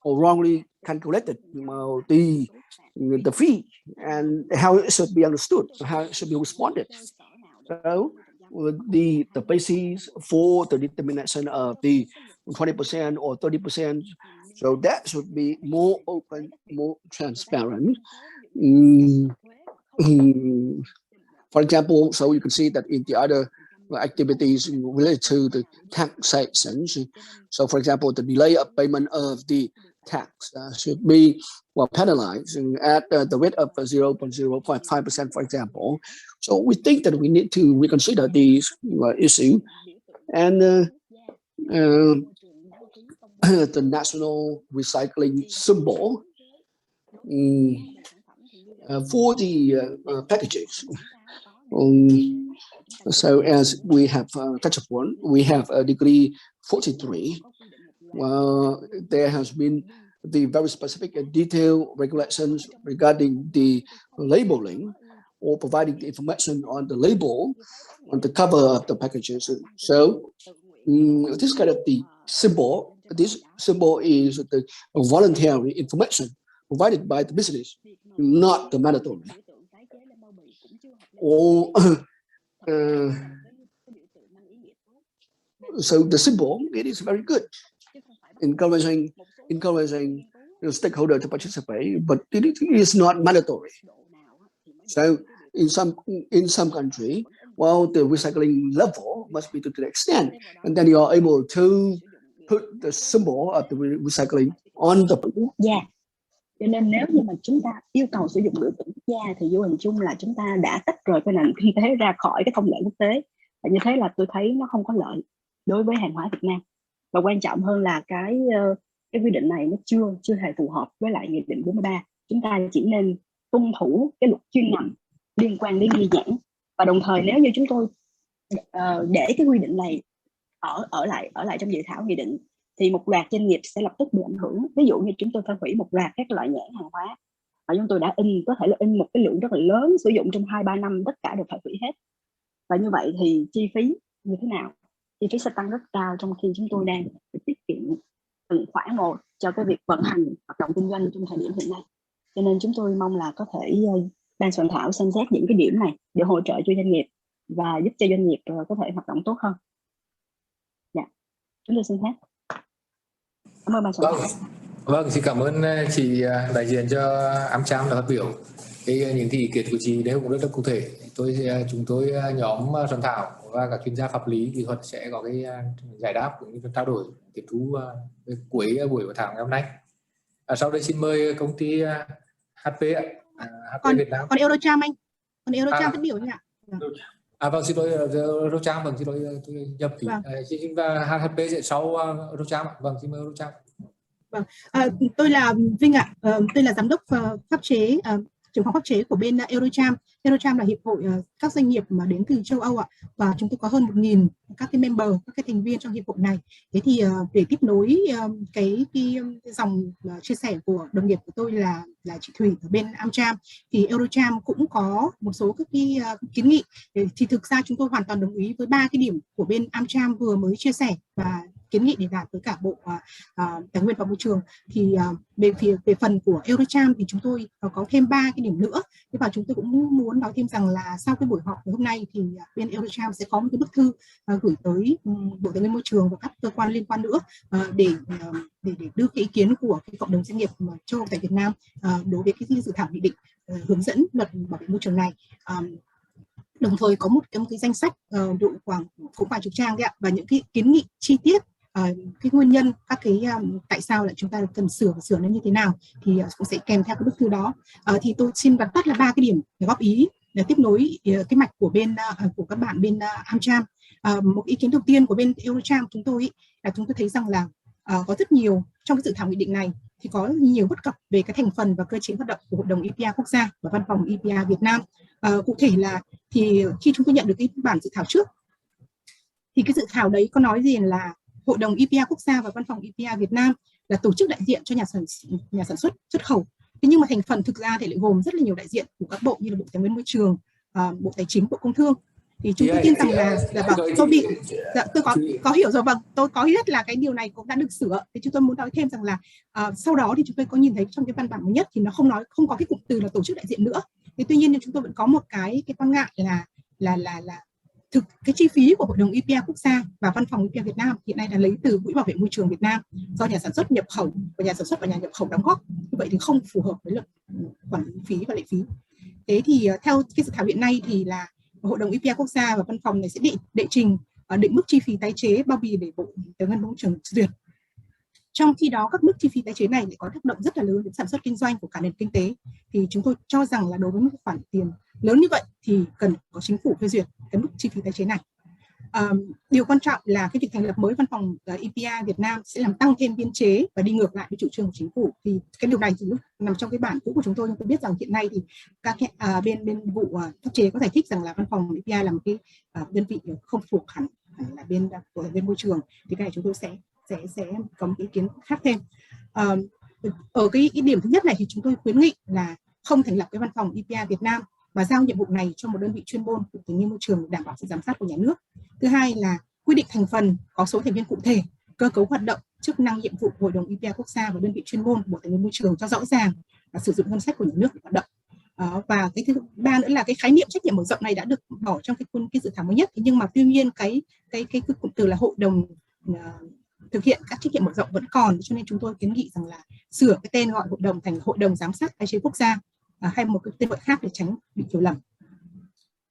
or wrongly calculated the fee and how it should be understood, how it should be responded. So the basis for the determination of the 20% or 30%, so that should be more open, more transparent. For example, so you can see that in the other activities related to the taxations. So, for example, the delay of payment of the tax should be penalized at the rate of 0.055%, for example. So we think that we need to reconsider these issue, and the national recycling symbol for the packages. So as we have touched upon, we have a degree 43. There has been the very specific and detailed regulations regarding the labeling or providing the information on the label on the cover of the packages. So this kind of the symbol, this symbol is the voluntary information provided by the business, not the mandatory. Or so the symbol, it is very good, encouraging stakeholder to participate, but it is not mandatory. So in some country, well, the recycling level must be to the extent, and then you are able to put the symbol of the recycling on the Yeah. Cho nên nếu như mà chúng ta yêu cầu sử dụng biểu tượng quốc gia thì vô hình chung là chúng ta đã tách rời cái nền kinh tế ra khỏi cái thông lệ quốc tế, và như thế là tôi thấy nó không có lợi đối với hàng hóa Việt Nam. Và quan trọng hơn là cái quy định này nó chưa hề phù hợp với lại Nghị định 43. Chúng ta chỉ nên tuân thủ cái luật chuyên ngành liên quan đến ghi nhãn, và đồng thời nếu như chúng tôi để cái quy định này ở lại trong dự thảo nghị định thì một loạt doanh nghiệp sẽ lập tức bị ảnh hưởng. Ví dụ như chúng tôi phải hủy một loạt các loại nhãn hàng hóa và chúng tôi đã có thể là in một cái lượng rất là lớn, sử dụng trong 2-3 năm, tất cả đều phải hủy hết. Và như vậy thì chi phí như thế nào? Chi phí sẽ tăng rất cao, trong khi chúng tôi đang tiết kiệm từng khoản một cho cái việc vận hành hoạt động kinh doanh trong thời điểm hiện nay. Cho nên chúng tôi mong là có thể ban soạn thảo xem xét những cái điểm này để hỗ trợ cho doanh nghiệp và giúp cho doanh nghiệp có thể hoạt động tốt hơn. Dạ, chúng tôi xin hết. Cảm ơn ban soạn thảo. Vâng, xin cảm ơn chị đại diện cho AmCham đã phát biểu. Những ý kiến của chị đều cũng rất là cụ thể. Chúng tôi nhóm soạn thảo và các chuyên gia pháp lý kỹ thuật sẽ có cái giải đáp cũng như trao đổi tiếp thu cuối buổi hội thảo ngày hôm nay. Sau đây xin mời công ty HP Việt Nam. Còn EuroCham anh, còn EuroCham phát biểu nhỉ? Vâng, xin lỗi EuroCham, vâng, xin lỗi tôi nhập thì và HP sẽ sau EuroCham ạ. Vâng, xin mời EuroCham. Vâng, tôi là Vinh ạ, tôi là giám đốc pháp chế, trưởng phòng pháp chế của bên EuroCham. EuroCham là hiệp hội các doanh nghiệp mà đến từ châu Âu ạ, và chúng tôi có hơn 1.000 các cái member, các cái thành viên trong hiệp hội này. Thế thì để tiếp nối cái dòng chia sẻ của đồng nghiệp của tôi là chị Thủy ở bên AmCham, thì EuroCham cũng có một số các cái kiến nghị. Thì thực ra chúng tôi hoàn toàn đồng ý với 3 cái điểm của bên AmCham vừa mới chia sẻ và kiến nghị để đạt với cả Bộ Tài nguyên và Môi trường. Thì về phần của EuroCham thì chúng tôi có thêm 3 cái điểm nữa. Và chúng tôi cũng muốn nói thêm rằng là sau cái buổi họp ngày hôm nay thì bên EuroCham sẽ có một cái bức thư gửi tới Bộ Tài nguyên Môi trường và các cơ quan liên quan nữa để đưa cái ý kiến của cái cộng đồng doanh nghiệp châu Âu tại Việt Nam đối với cái dự thảo nghị định hướng dẫn luật bảo vệ môi trường này. Đồng thời có một cái danh sách độ khoảng cũng vài chục trang đấy ạ, và những cái kiến nghị chi tiết, cái nguyên nhân, các cái tại sao lại chúng ta cần sửa nó như thế nào thì cũng sẽ kèm theo cái bức thư đó. Thì tôi xin vắn tắt là 3 cái điểm để góp ý để tiếp nối cái mạch của bên của các bạn bên AmCham. Một ý kiến đầu tiên của bên EuroCham chúng tôi là chúng tôi thấy rằng là có rất nhiều trong cái dự thảo nghị định này thì có nhiều bất cập về cái thành phần và cơ chế hoạt động của Hội đồng EPR quốc gia và Văn phòng EPR Việt Nam. Cụ thể là thì khi chúng tôi nhận được cái bản dự thảo trước thì cái dự thảo đấy có nói gì là Hội đồng EPR quốc gia và Văn phòng EPR Việt Nam là tổ chức đại diện cho nhà sản xuất xuất khẩu. Thế nhưng mà thành phần thực ra thì lại gồm rất là nhiều đại diện của các bộ như là Bộ Tài nguyên Môi trường, Bộ Tài chính, Bộ Công Thương. Thì chúng tôi tin rằng là tôi bị tôi có hiểu rồi, vâng, tôi có biết là cái điều này cũng đã được sửa. Thì chúng tôi muốn nói thêm rằng là sau đó thì chúng tôi có nhìn thấy trong cái văn bản mới nhất thì nó không có cái cụm từ là tổ chức đại diện nữa. Thế tuy nhiên chúng tôi vẫn có một cái quan ngại là thực cái chi phí của Hội đồng EPR quốc gia và Văn phòng EPR Việt Nam hiện nay là lấy từ Quỹ Bảo vệ Môi trường Việt Nam do nhà sản xuất nhập khẩu và nhà sản xuất và nhà nhập khẩu đóng góp, như vậy thì không phù hợp với luật quản lý phí và lệ phí. Thế thì theo cái dự thảo hiện nay thì là Hội đồng EPR quốc gia và Văn phòng này sẽ đệ trình định mức chi phí tái chế bao bì để Bộ Tài nguyên Môi trường duyệt. Trong khi đó các mức chi phí tái chế này lại có tác động rất là lớn đến sản xuất kinh doanh của cả nền kinh tế. Thì chúng tôi cho rằng là đối với một khoản tiền lớn như vậy thì cần có chính phủ phê duyệt cái mức chi phí tái chế này. Điều quan trọng là cái việc thành lập mới văn phòng EPR Việt Nam sẽ làm tăng thêm biên chế và đi ngược lại với chủ trương của chính phủ. Thì cái điều này thì nằm trong cái bản cũ của chúng tôi, nhưng tôi biết rằng hiện nay thì các bên vụ pháp chế có giải thích rằng là văn phòng EPR là một cái đơn vị không thuộc hẳn là bên môi trường. Thì cái này chúng tôi sẽ có một ý kiến khác thêm. Ở cái điểm thứ nhất này thì chúng tôi khuyến nghị là không thành lập cái văn phòng EPR Việt Nam và giao nhiệm vụ này cho một đơn vị chuyên môn của Tài nguyên môi trường để đảm bảo sự giám sát của nhà nước. Thứ hai là quy định thành phần, có số thành viên cụ thể, cơ cấu hoạt động, chức năng nhiệm vụ của Hội đồng EPR quốc gia và đơn vị chuyên môn của Tài nguyên môi trường cho rõ ràng và sử dụng ngân sách của nhà nước để hoạt động. Và cái thứ ba nữa là cái khái niệm trách nhiệm mở rộng này đã được bỏ trong cái dự thảo mới nhất. Nhưng mà tuy nhiên cái cụm từ là hội đồng thực hiện các trách nhiệm mở rộng vẫn còn, cho nên chúng tôi kiến nghị rằng là sửa cái tên gọi hội đồng thành hội đồng giám sát tái chế quốc gia hay một cái tên gọi khác để tránh bị hiểu lầm.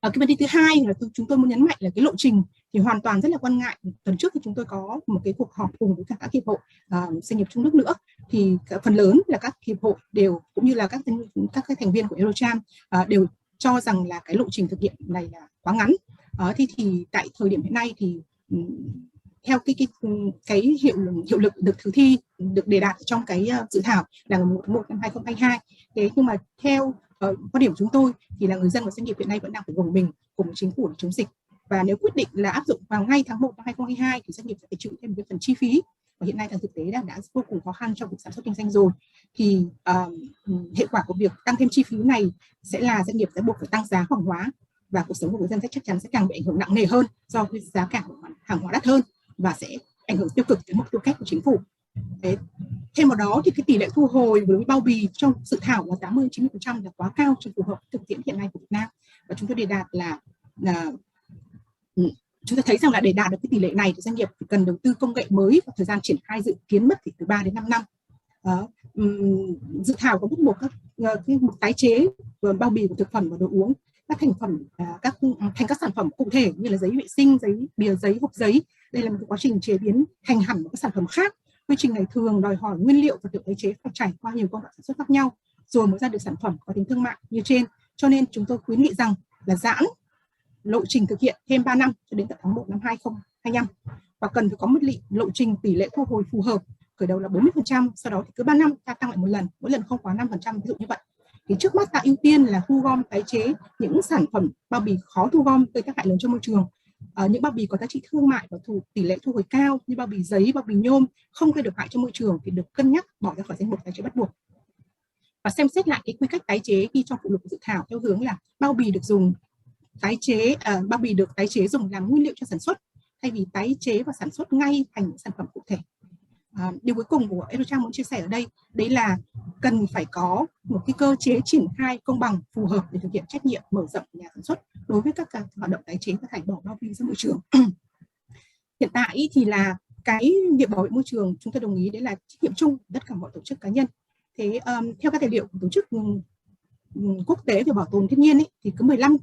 Cái vấn đề thứ hai là chúng tôi muốn nhấn mạnh là cái lộ trình thì hoàn toàn rất là quan ngại. Tuần trước thì chúng tôi có một cái cuộc họp cùng với các hiệp hội doanh nghiệp trong nước nữa, thì phần lớn là các hiệp hội đều cũng như là các thành viên của EuroCham đều cho rằng là cái lộ trình thực hiện này là quá ngắn. Thì tại thời điểm hiện nay thì theo cái hiệu lực được thực thi được đề đạt trong cái dự thảo là ngày 1 tháng 1 năm 2022. Thế nhưng mà theo quan điểm của chúng tôi thì là người dân và doanh nghiệp hiện nay vẫn đang phải gồng mình cùng với chính phủ để chống dịch, và nếu quyết định là áp dụng vào ngay tháng 1 năm 2022 thì doanh nghiệp sẽ phải chịu thêm một cái phần chi phí, và hiện nay là thực tế đã vô cùng khó khăn trong việc sản xuất kinh doanh rồi. Thì hệ quả của việc tăng thêm chi phí này sẽ là doanh nghiệp sẽ buộc phải tăng giá hàng hóa, và cuộc sống của người dân chắc chắn sẽ càng bị ảnh hưởng nặng nề hơn do cái giá cả của hàng hóa đắt hơn, và sẽ ảnh hưởng tiêu cực đến mục tiêu kép của chính phủ. Thêm vào đó thì cái tỷ lệ thu hồi với bao bì trong dự thảo là 80-90% là quá cao cho phù hợp thực tiễn hiện nay của Việt Nam, và chúng tôi đề đạt là chúng ta thấy rằng là để đạt được cái tỷ lệ này thì doanh nghiệp cần đầu tư công nghệ mới, và thời gian triển khai dự kiến mất thì từ 3 đến 5 năm. Dự thảo có bắt buộc cái mục tái chế bao bì của thực phẩm và đồ uống, các thành phẩm thành các sản phẩm cụ thể như là giấy vệ sinh, giấy bìa giấy, hộp giấy. Đây là một quá trình chế biến thành hẳn một cái sản phẩm khác. Quy trình này thường đòi hỏi nguyên liệu vật liệu tái chế phải trải qua nhiều công đoạn sản xuất khác nhau rồi mới ra được sản phẩm có tính thương mại như trên. Cho nên chúng tôi khuyến nghị rằng là giãn lộ trình thực hiện thêm 3 năm cho đến tận tháng 1 năm 2025, và cần phải có một lộ trình tỷ lệ thu hồi phù hợp, khởi đầu là 40%, sau đó thì cứ 3 năm ta tăng lại một lần, mỗi lần không quá 5%, ví dụ như vậy. Thì trước mắt ta ưu tiên là thu gom tái chế những sản phẩm bao bì khó thu gom gây tác hại lớn cho môi trường. Những bao bì có giá trị thương mại và tỷ lệ thu hồi cao như bao bì giấy, bao bì nhôm không gây được hại cho môi trường thì được cân nhắc bỏ ra khỏi danh mục tái chế bắt buộc. Và xem xét lại cái quy cách tái chế ghi trong phụ lục của dự thảo theo hướng là bao bì được dùng tái chế, bao bì được tái chế dùng làm nguyên liệu cho sản xuất thay vì tái chế và sản xuất ngay thành những sản phẩm cụ thể. Điều cuối cùng của EuroCham muốn chia sẻ ở đây đấy là cần phải có một cái cơ chế triển khai công bằng phù hợp để thực hiện trách nhiệm mở rộng nhà sản xuất đối với các hoạt động tái chế và thải bỏ bao bì ra môi trường. Hiện tại thì là cái việc bảo vệ môi trường chúng tôi đồng ý đấy là trách nhiệm chung tất cả mọi tổ chức cá nhân. Thế theo các tài liệu của tổ chức quốc tế về bảo tồn thiên nhiên thì có 15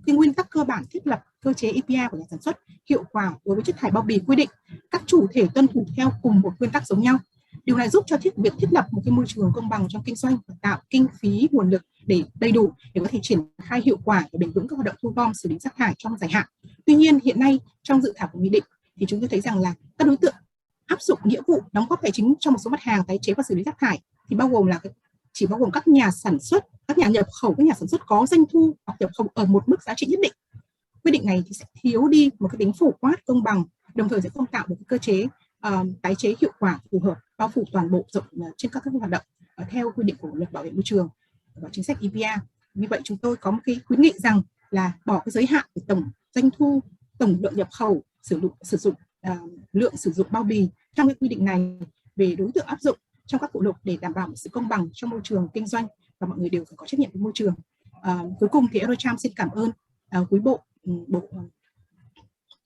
cái nguyên tắc cơ bản thiết lập cơ chế EPR của nhà sản xuất hiệu quả đối với chất thải bao bì quy định các chủ thể tuân thủ theo cùng một nguyên tắc giống nhau. Điều này giúp cho việc thiết lập một cái môi trường công bằng trong kinh doanh và tạo kinh phí nguồn lực để đầy đủ để có thể triển khai hiệu quả và bền vững các hoạt động thu gom xử lý rác thải trong dài hạn. Tuy nhiên hiện nay trong dự thảo của nghị định thì chúng tôi thấy rằng là các đối tượng áp dụng nghĩa vụ đóng góp tài chính trong một số mặt hàng tái chế và xử lý rác thải thì chỉ bao gồm các nhà sản xuất, các nhà nhập khẩu, các nhà sản xuất có doanh thu hoặc nhập khẩu ở một mức giá trị nhất định. Quy định này thì sẽ thiếu đi một cái tính phổ quát công bằng, đồng thời sẽ không tạo được cái cơ chế tái chế hiệu quả phù hợp bao phủ toàn bộ rộng trên các hoạt động theo quy định của Luật bảo vệ môi trường và chính sách EPR. Như vậy chúng tôi có một cái khuyến nghị rằng là bỏ cái giới hạn về tổng doanh thu, tổng lượng nhập khẩu, sử dụng lượng sử dụng bao bì trong cái quy định này về đối tượng áp dụng trong các phụ lục để đảm bảo một sự công bằng trong môi trường kinh doanh và mọi người đều phải có trách nhiệm với môi trường. Cuối cùng thì EuroCham xin cảm ơn quý bộ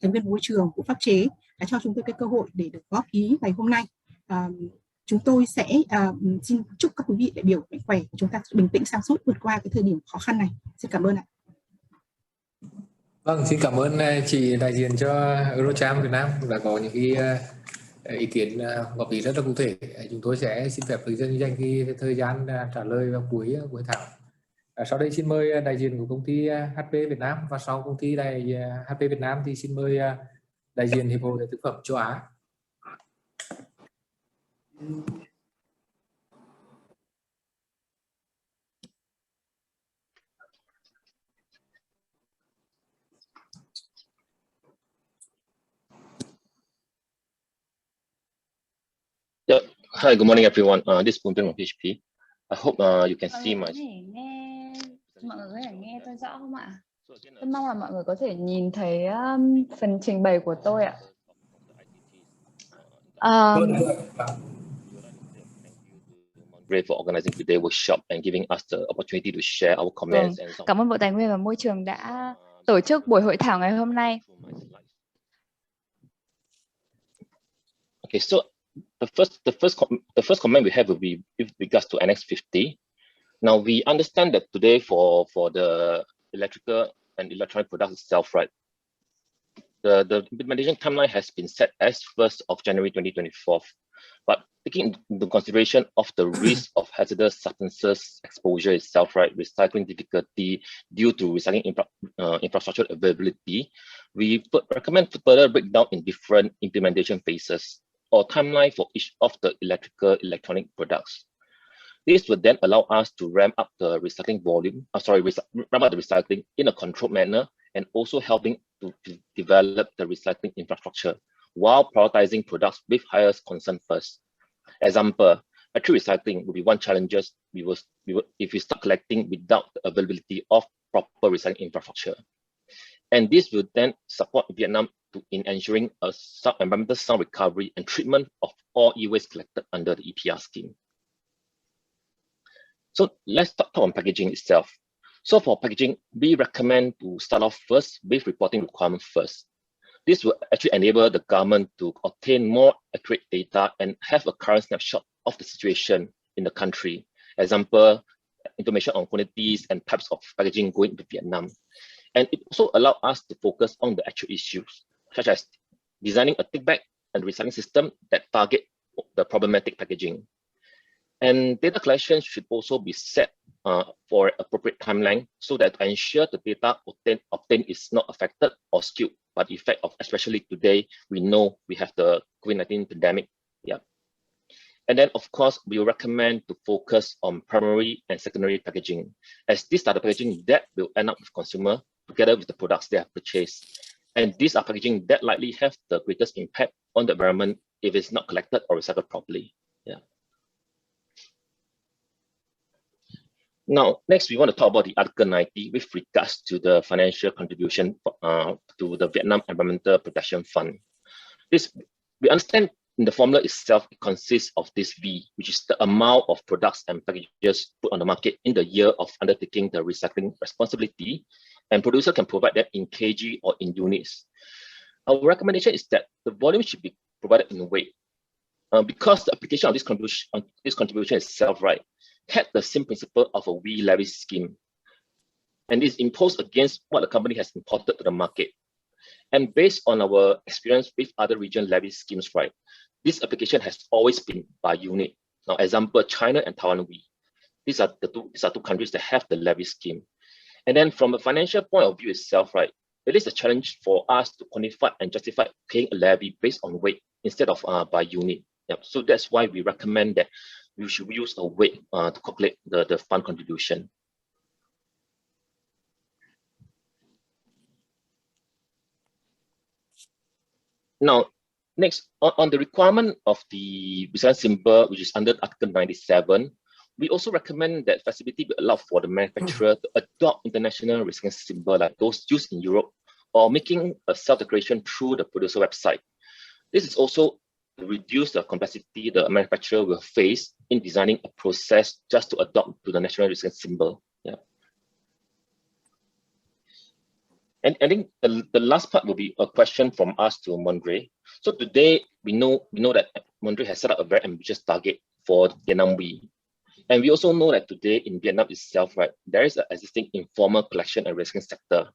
thành viên môi trường của pháp chế đã cho chúng tôi cái cơ hội để được góp ý ngày hôm nay. Chúng tôi sẽ xin chúc các quý vị đại biểu mạnh khỏe, chúng ta bình tĩnh sáng suốt vượt qua cái thời điểm khó khăn này. Xin cảm ơn ạ. Vâng, xin cảm ơn chị đại diện cho EuroCham Việt Nam đã có những cái ý kiến góp ý rất là cụ thể. Chúng tôi sẽ xin phép được dành cái thời gian trả lời vào cuối thảo. Sau đây xin mời đại diện của công ty HP Việt Nam, và sau công ty HP Việt Nam thì xin mời đại diện Hiệp hội Thực phẩm châu Á. Yeah. Hi, good morning, everyone. This is Punpin from HP. I hope you can see my. Mọi người có thể nghe tôi rõ không ạ? Tôi mong là mọi người có thể nhìn thấy phần trình bày của tôi ạ. Great for organizing today's workshop and giving us the opportunity to share our comments. Cảm ơn Bộ Tài nguyên và Môi trường đã tổ chức buổi hội thảo ngày hôm nay. Okay, so the first comment we have will be with regards to Annex 50. Now we understand that today for the electrical and electronic products itself, right? The implementation timeline has been set as 1st of January 2024, but taking into consideration of the risk of hazardous substances exposure itself, right, recycling difficulty due to recycling infrastructure availability, we recommend to further break down in different implementation phases or timeline for each of the electronic products. This would then allow us to ramp up the recycling volume, ramp up the recycling in a controlled manner, and also helping to develop the recycling infrastructure while prioritizing products with highest concern first. Example, battery recycling will be one challenge if we start collecting without the availability of proper recycling infrastructure. And this will then support Vietnam in ensuring a environmental sound recovery and treatment of all e-waste collected under the EPR scheme. So let's talk on packaging itself. So for packaging, we recommend to start off first with reporting requirements first. This will actually enable the government to obtain more accurate data and have a current snapshot of the situation in the country. Example, information on quantities and types of packaging going to Vietnam. And it also allows us to focus on the actual issues, such as designing a take back and recycling system that target the problematic packaging. And data collection should also be set for appropriate timeline so that to ensure the data obtained is not affected or skewed by the effect of, especially today, we know we have the COVID-19 pandemic. Yeah. And then, of course, we recommend to focus on primary and secondary packaging, as these are the packaging that will end up with consumer together with the products they have purchased. And these are packaging that likely have the greatest impact on the environment if it's not collected or recycled properly. Yeah. Now, next, we want to talk about the Article 90 with regards to the financial contribution to the Vietnam Environmental Protection Fund. We understand in the formula itself, it consists of this V, which is the amount of products and packages put on the market in the year of undertaking the recycling responsibility, and producer can provide that in kg or in units. Our recommendation is that the volume should be provided in weight. Because the application of this contribution itself, right, had the same principle of a V levy scheme, and is imposed against what the company has imported to the market. And based on our experience with other regional levy schemes, right, this application has always been by unit. Now, example, China and Taiwan, these are two countries that have the levy scheme. And then from a financial point of view itself, right, it is a challenge for us to quantify and justify paying a levy based on weight instead of by unit. Yep. So that's why we recommend that we should use a weight to calculate the fund contribution. Now, next, on the requirement of the recycling symbol, which is under Article 97, we also recommend that flexibility be allowed for the manufacturer to adopt international recycling symbol like those used in Europe, or making a self-declaration through the producer website. This is also to reduce the complexity the manufacturer will face in designing a process just to adopt to the national recycling symbol. Yeah. And I think the last part will be a question from us to Mondre. So today we know that Mondre has set up a very ambitious target for Vietnam We. And we also know that today in Vietnam itself, right, there is an existing informal collection and recycling sector.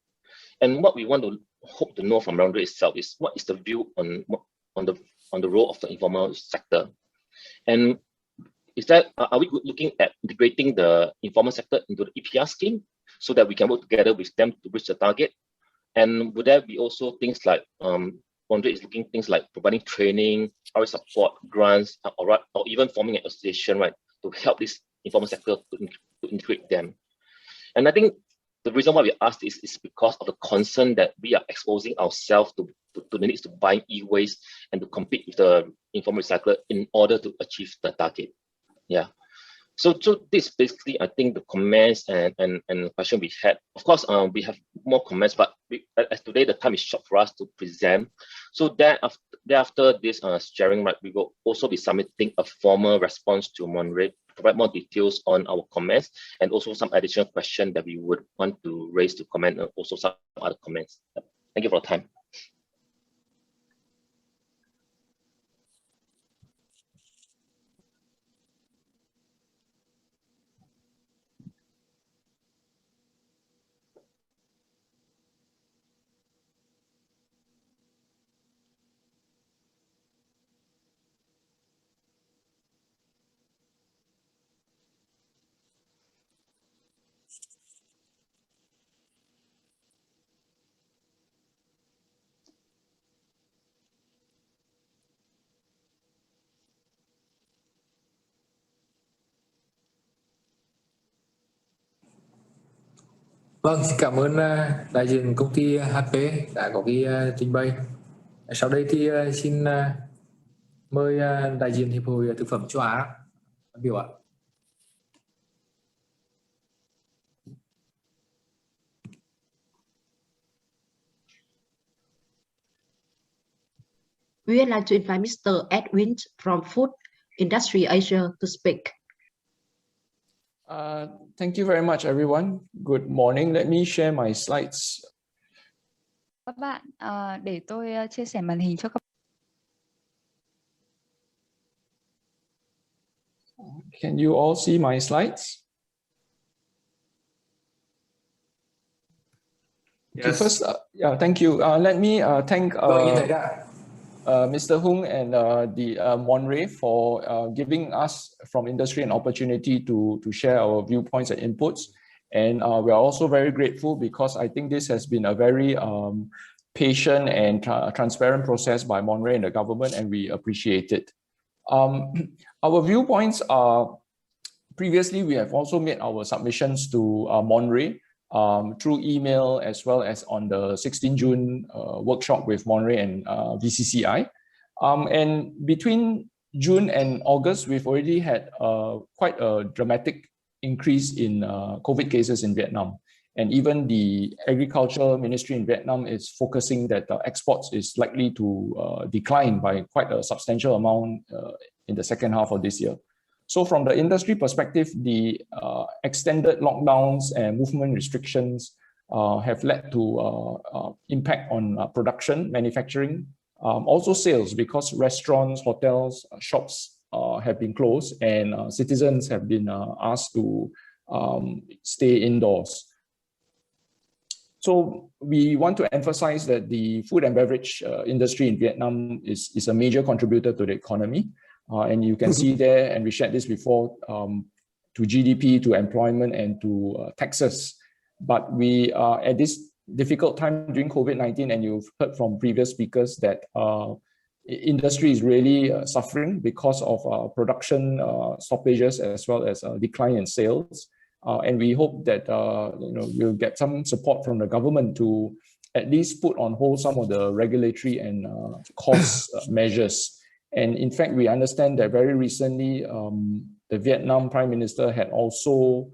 And what we want to hope to know from Mondre itself is what is the view on the role of the informal sector, and is that are we looking at integrating the informal sector into the EPR scheme so that we can work together with them to reach the target? And would there be also things like Monterey is looking things like providing training, our support, grants, or even forming an association, right, to help this informal sector to integrate them. And I think the reason why we asked this is because of the concern that we are exposing ourselves to the needs to buy e-waste and to compete with the informal recycler in order to achieve the target. Yeah. So this basically, I think, the comments and question we had. Of course, we have more comments, but as today the time is short for us to present. So thereafter this sharing, right, we will also be submitting a formal response to Monterey, provide more details on our comments and also some additional questions that we would want to raise to comment, and also some other comments. Thank you for the time. Vâng, xin cảm ơn đại diện công ty HP đã có cái trình bày. Sau đây thì xin mời đại diện Hiệp hội Thực phẩm châu Á phát biểu ạ. We would like to invite Mr. Edwin from Food Industry Asia to speak. Thank you very much, everyone. Good morning. Let me share my slides. Các bạn, để tôi chia sẻ màn hình cho các bạn. Can you all see my slides? Yes. Okay, first, thank you. Let me thank Mr. Hung and the Monterey for giving us from industry an opportunity to share our viewpoints and inputs. And we are also very grateful because I think this has been a very patient and transparent process by Monterey and the government, and we appreciate it. Our viewpoints are, previously we have also made our submissions to Monterey through email, as well as on the 16 June workshop with Monterey and VCCI. And between June and August, we've already had quite a dramatic increase in COVID cases in Vietnam. And even the Agriculture Ministry in Vietnam is focusing that exports is likely to decline by quite a substantial amount in the second half of this year. So from the industry perspective, the extended lockdowns and movement restrictions have led to impact on production, manufacturing, also sales, because restaurants, hotels, shops have been closed, and citizens have been asked to stay indoors. So we want to emphasize that the food and beverage industry in Vietnam is a major contributor to the economy. And you can see there, and we shared this before, to GDP, to employment, and to taxes. But we are at this difficult time during COVID-19, and you've heard from previous speakers that industry is really suffering because of production stoppages, as well as a decline in sales. And we hope that we'll get some support from the government to at least put on hold some of the regulatory and cost measures. And in fact, we understand that very recently, the Vietnam Prime Minister had also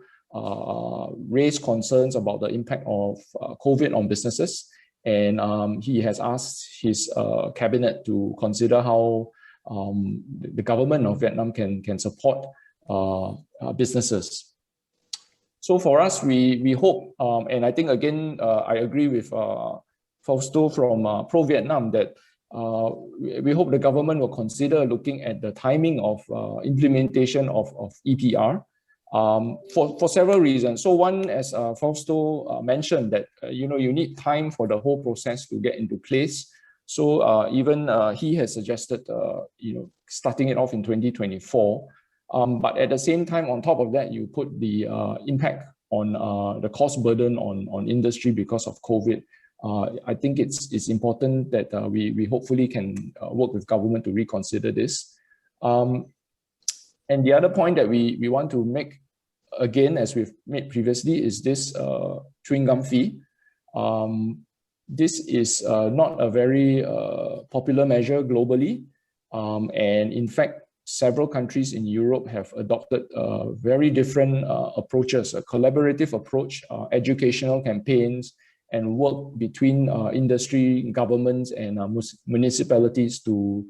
raised concerns about the impact of COVID on businesses. And he has asked his cabinet to consider how the government of Vietnam can support businesses. So for us, we hope, and I think again, I agree with Fausto from Pro-Vietnam that we hope the government will consider looking at the timing of implementation of EPR for several reasons. So one, as Fausto mentioned, that you need time for the whole process to get into place. So even he has suggested starting it off in 2024. But at the same time, on top of that, you put the impact on the cost burden on industry because of COVID. I think it's important that we hopefully can work with government to reconsider this. And the other point that we want to make, again, as we've made previously, is this chewing gum fee. This is not a very popular measure globally. And in fact, several countries in Europe have adopted very different approaches, a collaborative approach, educational campaigns, and work between industry, governments, and municipalities to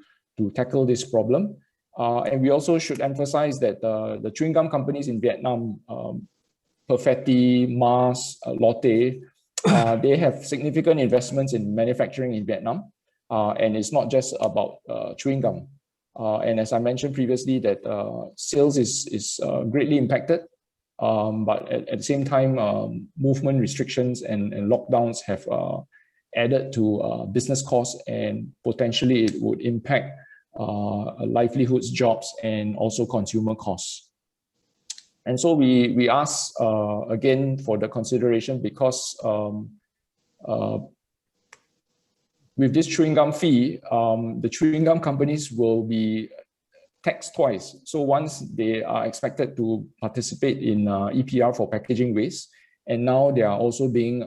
tackle this problem. And we also should emphasize that the chewing gum companies in Vietnam, Perfetti, Mars, Lotte, they have significant investments in manufacturing in Vietnam. And it's not just about chewing gum. And as I mentioned previously, that sales is greatly impacted. But at the same time, movement restrictions and lockdowns have added to business costs, and potentially it would impact livelihoods, jobs, and also consumer costs. And so we ask again for the consideration, because with this chewing gum fee, the chewing gum companies will be taxed twice. So once they are expected to participate in EPR for packaging waste, and now they are also being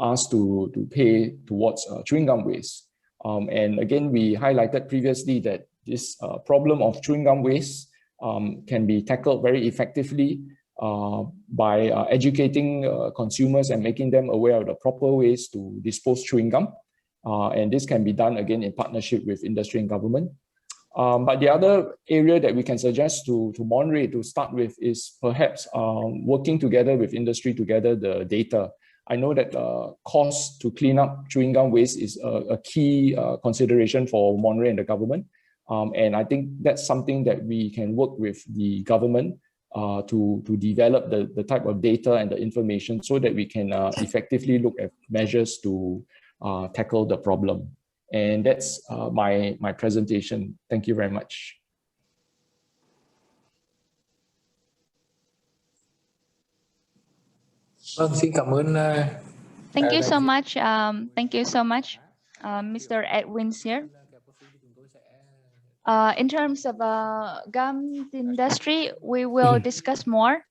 asked to pay towards chewing gum waste. And again, we highlighted previously that this problem of chewing gum waste can be tackled very effectively by educating consumers and making them aware of the proper ways to dispose chewing gum. And this can be done again in partnership with industry and government. But the other area that we can suggest to Monterey to start with is perhaps working together with industry to gather the data. I know that cost to clean up chewing gum waste is a key consideration for Monterey and the government. And I think that's something that we can work with the government to develop the type of data and the information so that we can effectively look at measures to tackle the problem. And that's my presentation. Thank you very much. Xin cảm ơn. Thank you so much. Thank you so much, Mr. Edwin's here. In terms of gum industry, we will discuss more.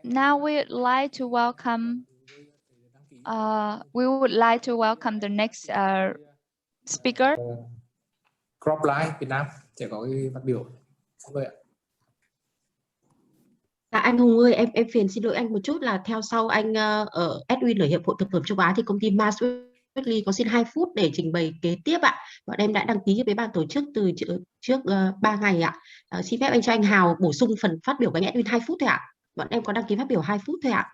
Now we would like to welcome. We would like to welcome the next speaker. Cropline Việt Nam sẽ có cái phát biểu. Xin mời ạ. Anh Hùng ơi, em phiền xin lỗi anh một chút là theo sau anh ở Edwin ở Hiệp hội Thực phẩm châu Á thì công ty Mars Weekly có xin 2 phút để trình bày kế tiếp ạ. Bọn em đã đăng ký với ban tổ chức từ trước 3 ngày ạ. Xin phép anh cho anh Hào bổ sung phần phát biểu của anh Edwin 2 phút thôi ạ. Bọn em có đăng ký phát biểu 2 phút thôi ạ.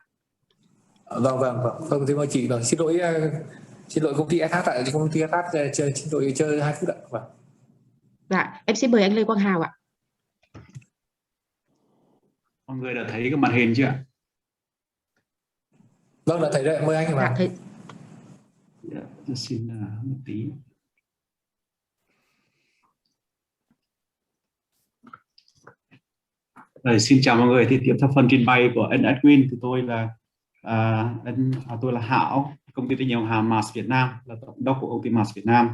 Vâng, xin mời chị. Vâng, xin lỗi công ty SH ạ. Công ty SH xin lỗi chơi 2 phút ạ. Vâng. Dạ, em xin mời anh Lê Quang Hào ạ. Mọi người đã thấy cái màn hình chưa ạ? Vâng, đã thấy đấy, mời anh vào. Thấy. Dạ, tôi xin một tí. Rồi, xin chào mọi người. Thì tiếp theo phần trình bày của anh Edwin thì tôi là Hảo, công ty trách nhiệm hữu hạn Mars Việt Nam, là tổng đốc của công ty Mars Việt Nam,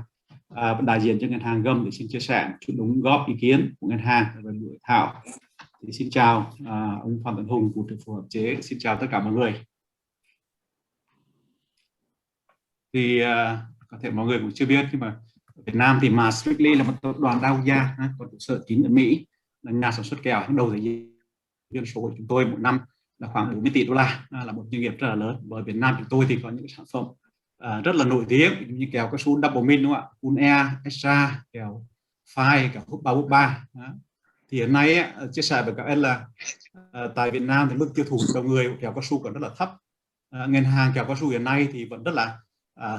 đại diện cho ngân hàng Gum để xin chia sẻ chút đóng góp ý kiến của ngân hàng về buổi thảo. Thì xin chào ông Phan Tấn Hùng của Phó Hợp chế, xin chào tất cả mọi người. Thì có thể mọi người cũng chưa biết, nhưng mà ở Việt Nam thì Mars Weekly là một tập đoàn đa quốc gia, có trụ sở chính ở Mỹ, là nhà sản xuất kẹo hàng đầu thế giới. Doanh số của chúng tôi một năm là khoảng 40 tỷ đô la, là một doanh nghiệp rất là lớn. Ở Việt Nam chúng tôi thì có những sản phẩm rất là nổi tiếng như kẹo cao su Double Mint, đúng không ạ? Cool Air, Extra, kẹo Phai, kẹo hút 3 Thì hiện nay chia sẻ với các em là tại Việt Nam thì mức tiêu thụ đầu người của kẹo cao su còn rất là thấp. Ngân hàng kẹo cao su hiện nay thì vẫn rất là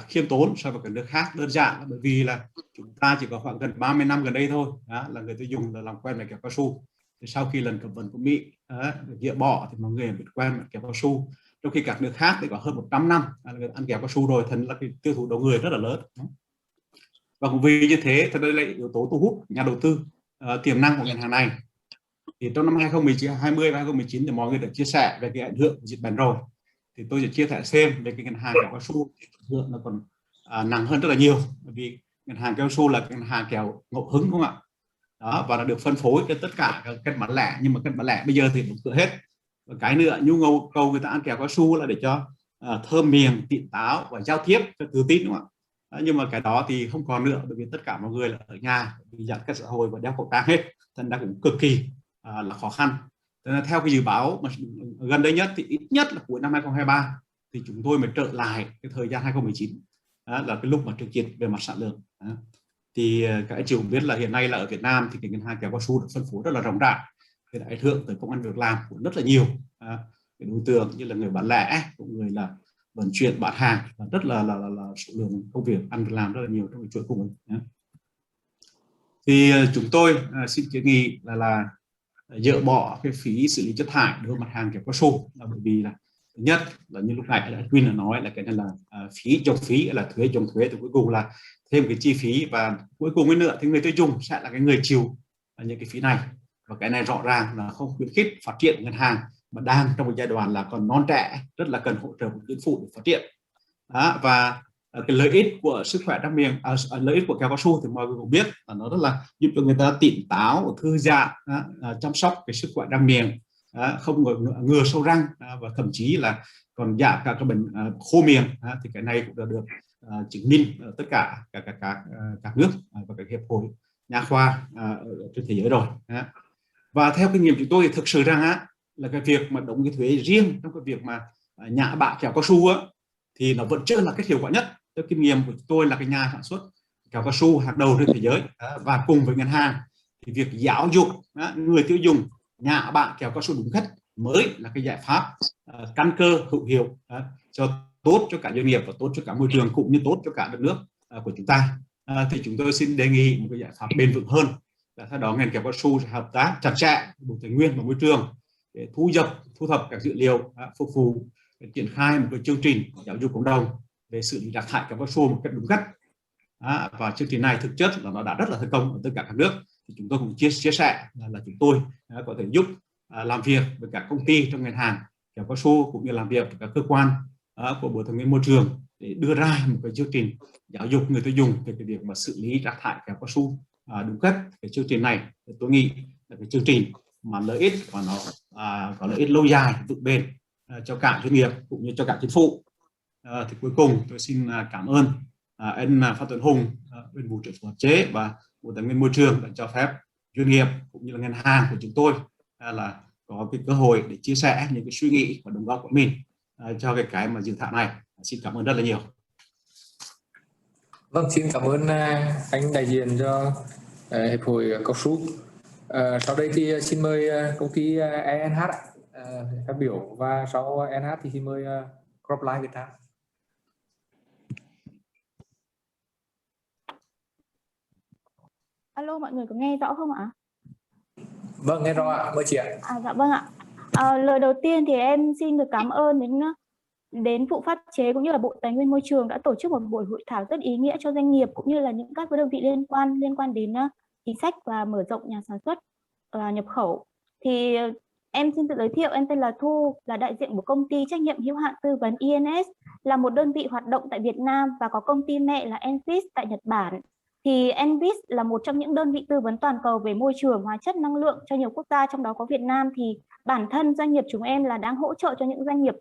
khiêm tốn so với các nước khác, đơn giản bởi vì là chúng ta chỉ có khoảng gần 30 năm gần đây thôi là người tiêu dùng là làm quen với kẹo cao su. Thì sau khi lần cấm vận của Mỹ dỡ bỏ thì mọi người biết quen với kẹo cao su, trong khi các nước khác thì có hơn 100 năm ăn kẹo cao su rồi, thành là cái tiêu thụ đầu người rất là lớn. Và cũng vì như thế thì đây là yếu tố thu hút nhà đầu tư tiềm năng của ngân hàng này. Thì trong năm 2020 và 2019 thì mọi người đã chia sẻ về cái ảnh hưởng của dịch bệnh rồi. thì tôi sẽ chia sẻ thêm về cái ngân hàng kẹo cao su nó còn nặng hơn rất là nhiều, bởi vì ngân hàng cao su là cái ngân hàng kẹo ngẫu hứng, đúng không ạ? Đó, và nó được phân phối cho tất cả các kênh bán lẻ, nhưng mà kênh bán lẻ bây giờ thì đóng cửa hết. Và cái nữa, nhu cầu người ta ăn kẹo cao su là để cho thơm miệng, tỉnh táo và giao tiếp cho tự tin, đúng không ạ? Nhưng mà cái đó thì không còn nữa, bởi vì tất cả mọi người là ở nhà vì giãn cách xã hội và đeo khẩu trang hết, thành ra cũng cực kỳ là khó khăn. Nên theo cái dự báo mà gần đây nhất thì ít nhất là cuối năm 2023 thì chúng tôi mới trở lại cái thời gian 2019, là cái lúc mà trực tiếp về mặt sản lượng. Thì các anh chị cũng biết là hiện nay là ở Việt Nam thì cái ngân hàng kẹo cao su được phân phối rất là rộng rãi, thì đã ảnh hưởng tới công ăn việc làm của rất là nhiều cái đối tượng như là người bán lẻ, cũng người là vận chuyển bán hàng, và rất là số lượng công việc ăn việc làm rất là nhiều trong cái chuỗi cung ứng. Thì chúng tôi xin kiến nghị là dỡ bỏ cái phí xử lý chất thải đối với mặt hàng kẹo cao su, là bởi vì là thứ nhất là như lúc nãy đã Quyên đã nói là cái này là phí chồng phí, là thuế chồng thuế, thì cuối cùng là thêm cái chi phí, và cuối cùng với nữa thì người tiêu dùng sẽ là cái người chịu những cái phí này. Và cái này rõ ràng là không khuyến khích phát triển ngân hàng mà đang trong một giai đoạn là còn non trẻ, rất là cần hỗ trợ của chính phủ để phát triển. Và cái lợi ích của sức khỏe răng miệng, lợi ích của kẹo cao su thì mọi người cũng biết là nó rất là giúp cho người ta tỉnh táo, thư giãn, chăm sóc cái sức khỏe răng miệng, không ngừa sâu răng, và thậm chí là còn giảm cả các bệnh khô miệng. Thì cái này cũng đã được chứng minh ở tất cả các nước và các hiệp hội nha khoa trên thế giới rồi. Và theo kinh nghiệm chúng tôi thì thực sự rằng là cái việc mà đóng cái thuế riêng trong cái việc mà nhả bạ kẹo cao su thì nó vẫn chưa là cái hiệu quả nhất. Theo kinh nghiệm của tôi là cái nhà sản xuất kẹo cao su hàng đầu trên thế giới, và cùng với ngân hàng thì việc giáo dục người tiêu dùng nhả bạ kẹo cao su đúng cách mới là cái giải pháp căn cơ hữu hiệu cho tốt cho cả doanh nghiệp và tốt cho cả môi trường, cũng như tốt cho cả đất nước của chúng ta. Thì chúng tôi xin đề nghị một cái giải pháp bền vững hơn, là theo đó ngành kẹo cao su sẽ hợp tác chặt chẽ với Bộ Tài nguyên và Môi trường để thu thập các dữ liệu phục vụ để triển khai một cái chương trình giáo dục cộng đồng về xử lý rác thải kẹo cao su một cách đúng cách. Và chương trình này thực chất là nó đã rất là thành công ở tất cả các nước. Thì chúng tôi cũng chia sẻ là chúng tôi có thể giúp làm việc với các công ty trong ngành hàng kẹo cao su, cũng như làm việc với các cơ quan của Bộ Tài nguyên Môi trường để đưa ra một cái chương trình giáo dục người tiêu dùng về cái việc mà xử lý rác thải kẹo cao su đúng cách. Cái chương trình này tôi nghĩ là cái chương trình mà lợi ích và nó có lợi ích lâu dài vững bền cho cả doanh nghiệp cũng như cho cả chính phủ. Thì cuối cùng tôi xin cảm ơn anh Phan Tuấn Hùng, bên vụ trưởng pháp chế và Bộ Tài nguyên Môi trường đã cho phép doanh nghiệp cũng như là ngân hàng của chúng tôi là có cái cơ hội để chia sẻ những cái suy nghĩ và đóng góp của mình cho cái mà dự thảo này. Xin cảm ơn rất là nhiều. Vâng, xin cảm ơn anh đại diện cho Hiệp hội Cao su. Sau đây thì xin mời công ty ENH phát biểu, và sau ENH thì xin mời Cropline Việt Nam. Alo, mọi người có nghe rõ không ạ? Vâng, nghe rõ ạ, mời chị ạ. Dạ vâng ạ. Lời đầu tiên thì em xin được cảm ơn đến vụ pháp chế cũng như là Bộ Tài nguyên Môi trường đã tổ chức một buổi hội thảo rất ý nghĩa cho doanh nghiệp cũng như là những các đơn vị liên quan đến chính sách và mở rộng nhà sản xuất nhập khẩu. Thì em xin tự giới thiệu, em tên là Thu, là đại diện của công ty trách nhiệm hữu hạn tư vấn ENS, là một đơn vị hoạt động tại Việt Nam và có công ty mẹ là Envis tại Nhật Bản. Thì Envis là một trong những đơn vị tư vấn toàn cầu về môi trường, hóa chất, năng lượng cho nhiều quốc gia, trong đó có Việt Nam. Thì bản thân doanh nghiệp chúng em là đang hỗ trợ cho những doanh nghiệp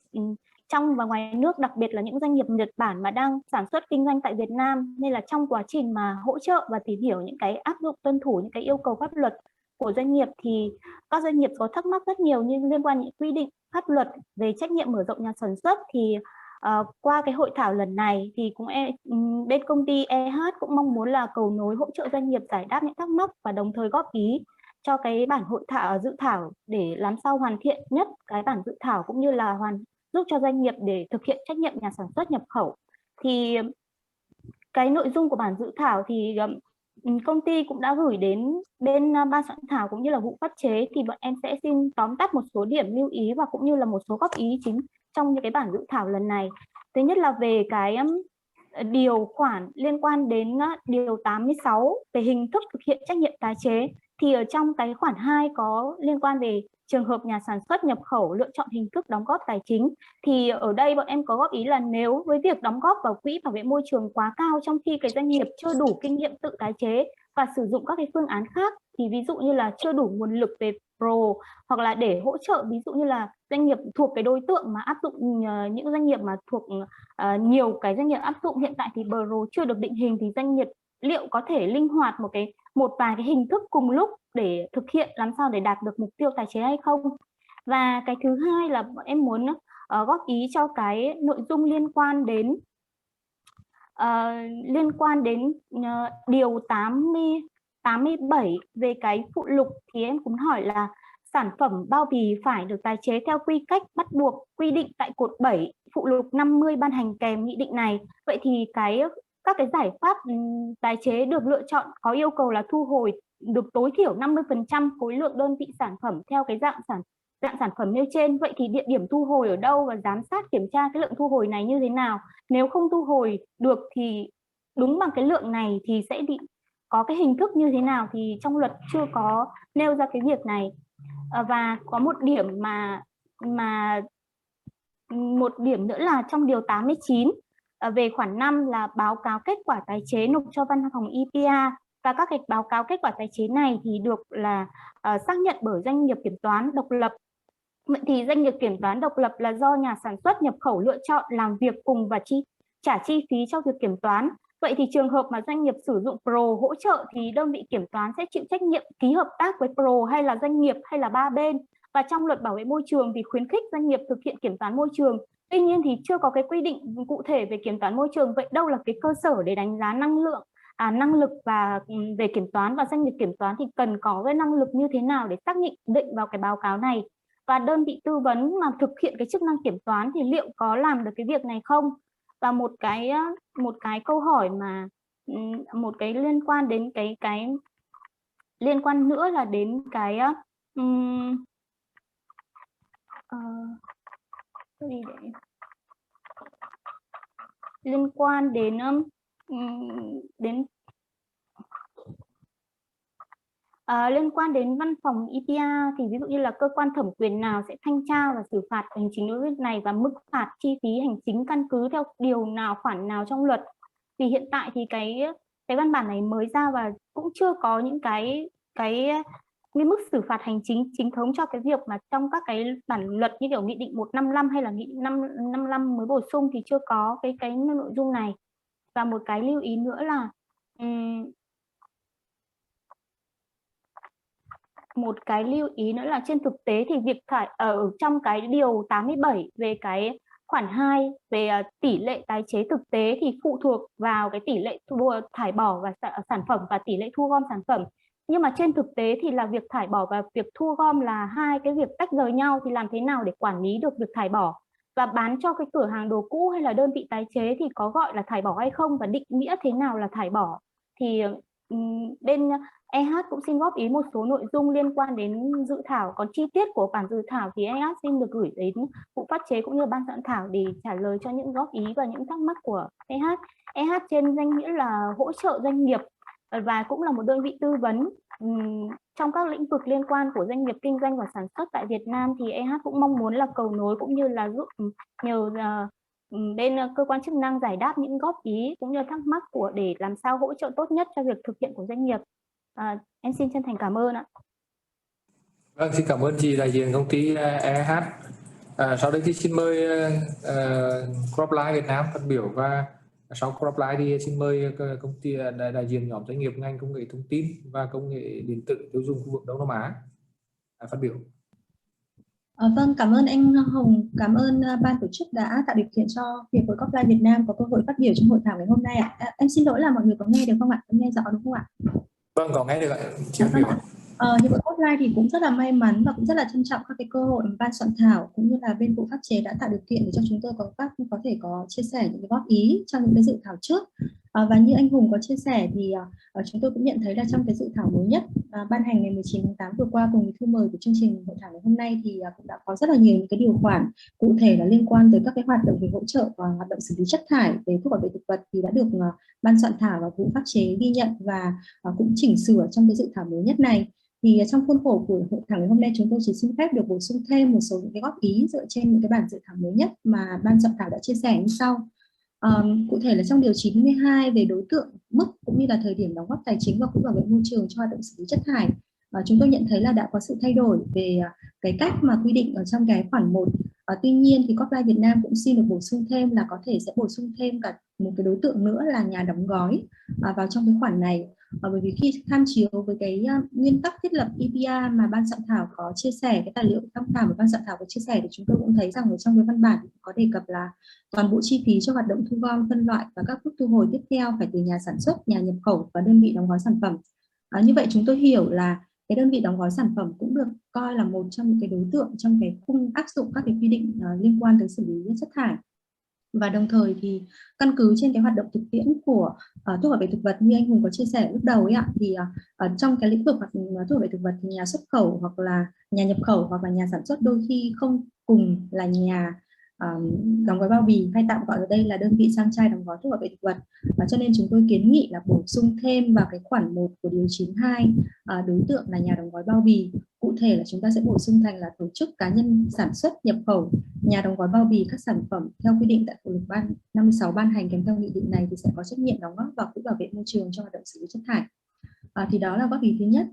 trong và ngoài nước, đặc biệt là những doanh nghiệp Nhật Bản mà đang sản xuất kinh doanh tại Việt Nam. Nên là trong quá trình mà hỗ trợ và tìm hiểu những cái áp dụng tuân thủ những cái yêu cầu pháp luật của doanh nghiệp, thì các doanh nghiệp có thắc mắc rất nhiều như liên quan những quy định pháp luật về trách nhiệm mở rộng nhà sản xuất. Thì qua cái hội thảo lần này thì cũng bên công ty EH cũng mong muốn là cầu nối hỗ trợ doanh nghiệp giải đáp những thắc mắc và đồng thời góp ý cho cái bản hội thảo dự thảo để làm sao hoàn thiện nhất cái bản dự thảo, cũng như là giúp cho doanh nghiệp để thực hiện trách nhiệm nhà sản xuất nhập khẩu. Thì cái nội dung của bản dự thảo thì công ty cũng đã gửi đến bên ban soạn thảo cũng như là vụ pháp chế, thì bọn em sẽ xin tóm tắt một số điểm lưu ý và cũng như là một số góp ý chính trong những cái bản dự thảo lần này. Thứ nhất là về cái điều khoản liên quan đến điều 86 về hình thức thực hiện trách nhiệm tái chế. thì ở trong cái khoản 2 có liên quan về trường hợp nhà sản xuất nhập khẩu lựa chọn hình thức đóng góp tài chính, thì ở đây bọn em có góp ý là nếu với việc đóng góp vào quỹ bảo vệ môi trường quá cao trong khi cái doanh nghiệp chưa đủ kinh nghiệm tự tái chế và sử dụng các cái phương án khác, thì ví dụ như là chưa đủ nguồn lực về pro, hoặc là để hỗ trợ ví dụ như là doanh nghiệp thuộc cái đối tượng mà áp dụng, những doanh nghiệp mà thuộc nhiều cái doanh nghiệp áp dụng hiện tại thì pro chưa được định hình, thì doanh nghiệp liệu có thể linh hoạt một vài cái hình thức cùng lúc để thực hiện làm sao để đạt được mục tiêu tái chế hay không. Và cái thứ hai là bọn em muốn góp ý cho cái nội dung liên quan đến điều 87 về cái phụ lục, thì em cũng hỏi là sản phẩm bao bì phải được tái chế theo quy cách bắt buộc quy định tại cột 7 phụ lục 50 ban hành kèm nghị định này. Vậy thì các cái giải pháp tái chế được lựa chọn có yêu cầu là thu hồi được tối thiểu 50% khối lượng đơn vị sản phẩm theo cái dạng sản phẩm nêu trên. Vậy thì địa điểm thu hồi ở đâu và giám sát kiểm tra cái lượng thu hồi này như thế nào? Nếu không thu hồi được thì đúng bằng cái lượng này thì sẽ có cái hình thức như thế nào, thì trong luật chưa có nêu ra cái việc này. Và có một điểm một điểm nữa là trong điều 89 về khoản 5 là báo cáo kết quả tái chế nộp cho văn phòng EPR, và các cái báo cáo kết quả tái chế này thì được là xác nhận bởi doanh nghiệp kiểm toán độc lập. Vậy thì doanh nghiệp kiểm toán độc lập là do nhà sản xuất nhập khẩu lựa chọn làm việc cùng và trả chi phí cho việc kiểm toán. Vậy thì trường hợp mà doanh nghiệp sử dụng pro hỗ trợ thì đơn vị kiểm toán sẽ chịu trách nhiệm ký hợp tác với pro hay là doanh nghiệp hay là ba bên. Và trong luật bảo vệ môi trường thì khuyến khích doanh nghiệp thực hiện kiểm toán môi trường. Tuy nhiên thì chưa có cái quy định cụ thể về kiểm toán môi trường. Vậy đâu là cái cơ sở để đánh giá năng lực và về kiểm toán, và doanh nghiệp kiểm toán thì cần có cái năng lực như thế nào để xác định vào cái báo cáo này, và đơn vị tư vấn mà thực hiện cái chức năng kiểm toán thì liệu có làm được cái việc này không. Và một cái câu hỏi mà một cái liên quan đến cái liên quan nữa là đến cái liên quan đến liên quan đến văn phòng EPR, thì ví dụ như là cơ quan thẩm quyền nào sẽ thanh tra và xử phạt hành chính đối với việc này, và mức phạt chi phí hành chính căn cứ theo điều nào khoản nào trong luật. Vì hiện tại thì cái văn bản này mới ra và cũng chưa có những cái mức xử phạt hành chính chính thống cho cái việc mà trong các cái bản luật như kiểu nghị định 155 hay là nghị định 555 mới bổ sung thì chưa có cái nội dung này. Và một cái lưu ý nữa là trên thực tế thì việc thải ở trong cái điều 87 về cái khoản 2 về tỷ lệ tái chế thực tế thì phụ thuộc vào cái tỷ lệ thải bỏ và sản phẩm và tỷ lệ thu gom sản phẩm. Nhưng mà trên thực tế thì là việc thải bỏ và việc thu gom là hai cái việc tách rời nhau, thì làm thế nào để quản lý được việc thải bỏ và bán cho cái cửa hàng đồ cũ hay là đơn vị tái chế thì có gọi là thải bỏ hay không, và định nghĩa thế nào là thải bỏ. Thì bên EH cũng xin góp ý một số nội dung liên quan đến dự thảo, còn chi tiết của bản dự thảo thì EH xin được gửi đến vụ pháp chế cũng như ban soạn thảo để trả lời cho những góp ý và những thắc mắc của EH. EH trên danh nghĩa là hỗ trợ doanh nghiệp và cũng là một đơn vị tư vấn trong các lĩnh vực liên quan của doanh nghiệp kinh doanh và sản xuất tại Việt Nam, thì EH cũng mong muốn là cầu nối cũng như là giúp nhờ bên cơ quan chức năng giải đáp những góp ý cũng như thắc mắc để làm sao hỗ trợ tốt nhất cho việc thực hiện của doanh nghiệp. Em xin chân thành cảm ơn ạ. Vâng, xin cảm ơn chị đại diện công ty EH. Sau đây thì xin mời Cropline Việt Nam phát biểu, và sau Cropline thì xin mời công ty đại diện nhóm doanh nghiệp ngành công nghệ thông tin và công nghệ điện tử tiêu dùng khu vực Đông Nam Á phát biểu. Vâng, cảm ơn anh Hồng, cảm ơn ban tổ chức đã tạo điều kiện cho Hiệp hội Cropline Việt Nam có cơ hội phát biểu trong hội thảo ngày hôm nay ạ. Em xin lỗi là mọi người có nghe được không ạ? Có nghe rõ đúng không ạ? Vâng, có nghe được ạ. Hiệp hội Cropline thì cũng rất là may mắn và cũng rất là trân trọng các cái cơ hội mà ban soạn thảo cũng như là bên vụ pháp chế đã tạo điều kiện để cho chúng tôi có thể có chia sẻ những cái góp ý trong những cái dự thảo trước. Và như anh Hùng có chia sẻ thì chúng tôi cũng nhận thấy là trong cái dự thảo mới nhất ban hành ngày 19 tháng 8 vừa qua cùng với thư mời của chương trình hội thảo ngày hôm nay thì cũng đã có rất là nhiều những cái điều khoản cụ thể là liên quan tới các cái hoạt động về hỗ trợ và hoạt động xử lý chất thải về thuốc bảo vệ thực vật thì đã được ban soạn thảo và vụ pháp chế ghi nhận và cũng chỉnh sửa trong cái dự thảo mới nhất này. Thì trong khuôn khổ của hội thảo ngày hôm nay chúng tôi chỉ xin phép được bổ sung thêm một số những cái góp ý dựa trên những cái bản dự thảo mới nhất mà ban soạn thảo đã chia sẻ như sau. Cụ thể là trong điều 92 về đối tượng, mức cũng như là thời điểm đóng góp tài chính vào quỹ bảo vệ môi trường cho hoạt động xử lý chất thải, chúng tôi nhận thấy là đã có sự thay đổi về cái cách mà quy định ở trong cái khoản 1. Tuy nhiên thì Copline Việt Nam cũng xin được bổ sung thêm là có thể sẽ bổ sung thêm cả một cái đối tượng nữa là nhà đóng gói vào trong cái khoản này. Bởi vì khi tham chiếu với cái nguyên tắc thiết lập EPR mà ban soạn thảo có chia sẻ, cái tài liệu tham khảo của ban soạn thảo có chia sẻ, thì chúng tôi cũng thấy rằng ở trong cái văn bản có đề cập là toàn bộ chi phí cho hoạt động thu gom, phân loại và các bước thu hồi tiếp theo phải từ nhà sản xuất, nhà nhập khẩu và đơn vị đóng gói sản phẩm. Như vậy chúng tôi hiểu là cái đơn vị đóng gói sản phẩm cũng được coi là một trong những cái đối tượng trong cái khung áp dụng các cái quy định liên quan tới xử lý chất thải. Và đồng thời thì căn cứ trên cái hoạt động thực tiễn của thuốc bảo vệ thực vật như anh Hùng có chia sẻ lúc đầu ấy ạ, thì trong cái lĩnh vực thuốc bảo vệ thực vật thì nhà xuất khẩu hoặc là nhà nhập khẩu hoặc là nhà sản xuất đôi khi không cùng là nhà đóng gói bao bì, hay tạm gọi ở đây là đơn vị sang chai đóng gói thuốc bảo vệ thực vật. Cho nên chúng tôi kiến nghị là bổ sung thêm vào cái khoản 1 của điều 92 đối tượng là nhà đóng gói bao bì. Cụ thể là chúng ta sẽ bổ sung thành là tổ chức cá nhân sản xuất, nhập khẩu, nhà đóng gói bao bì các sản phẩm theo quy định tại Luật 56 ban hành kèm theo nghị định này thì sẽ có trách nhiệm đóng góp vào quỹ bảo vệ môi trường cho hoạt động xử lý chất thải. Thì đó là góp ý thứ nhất.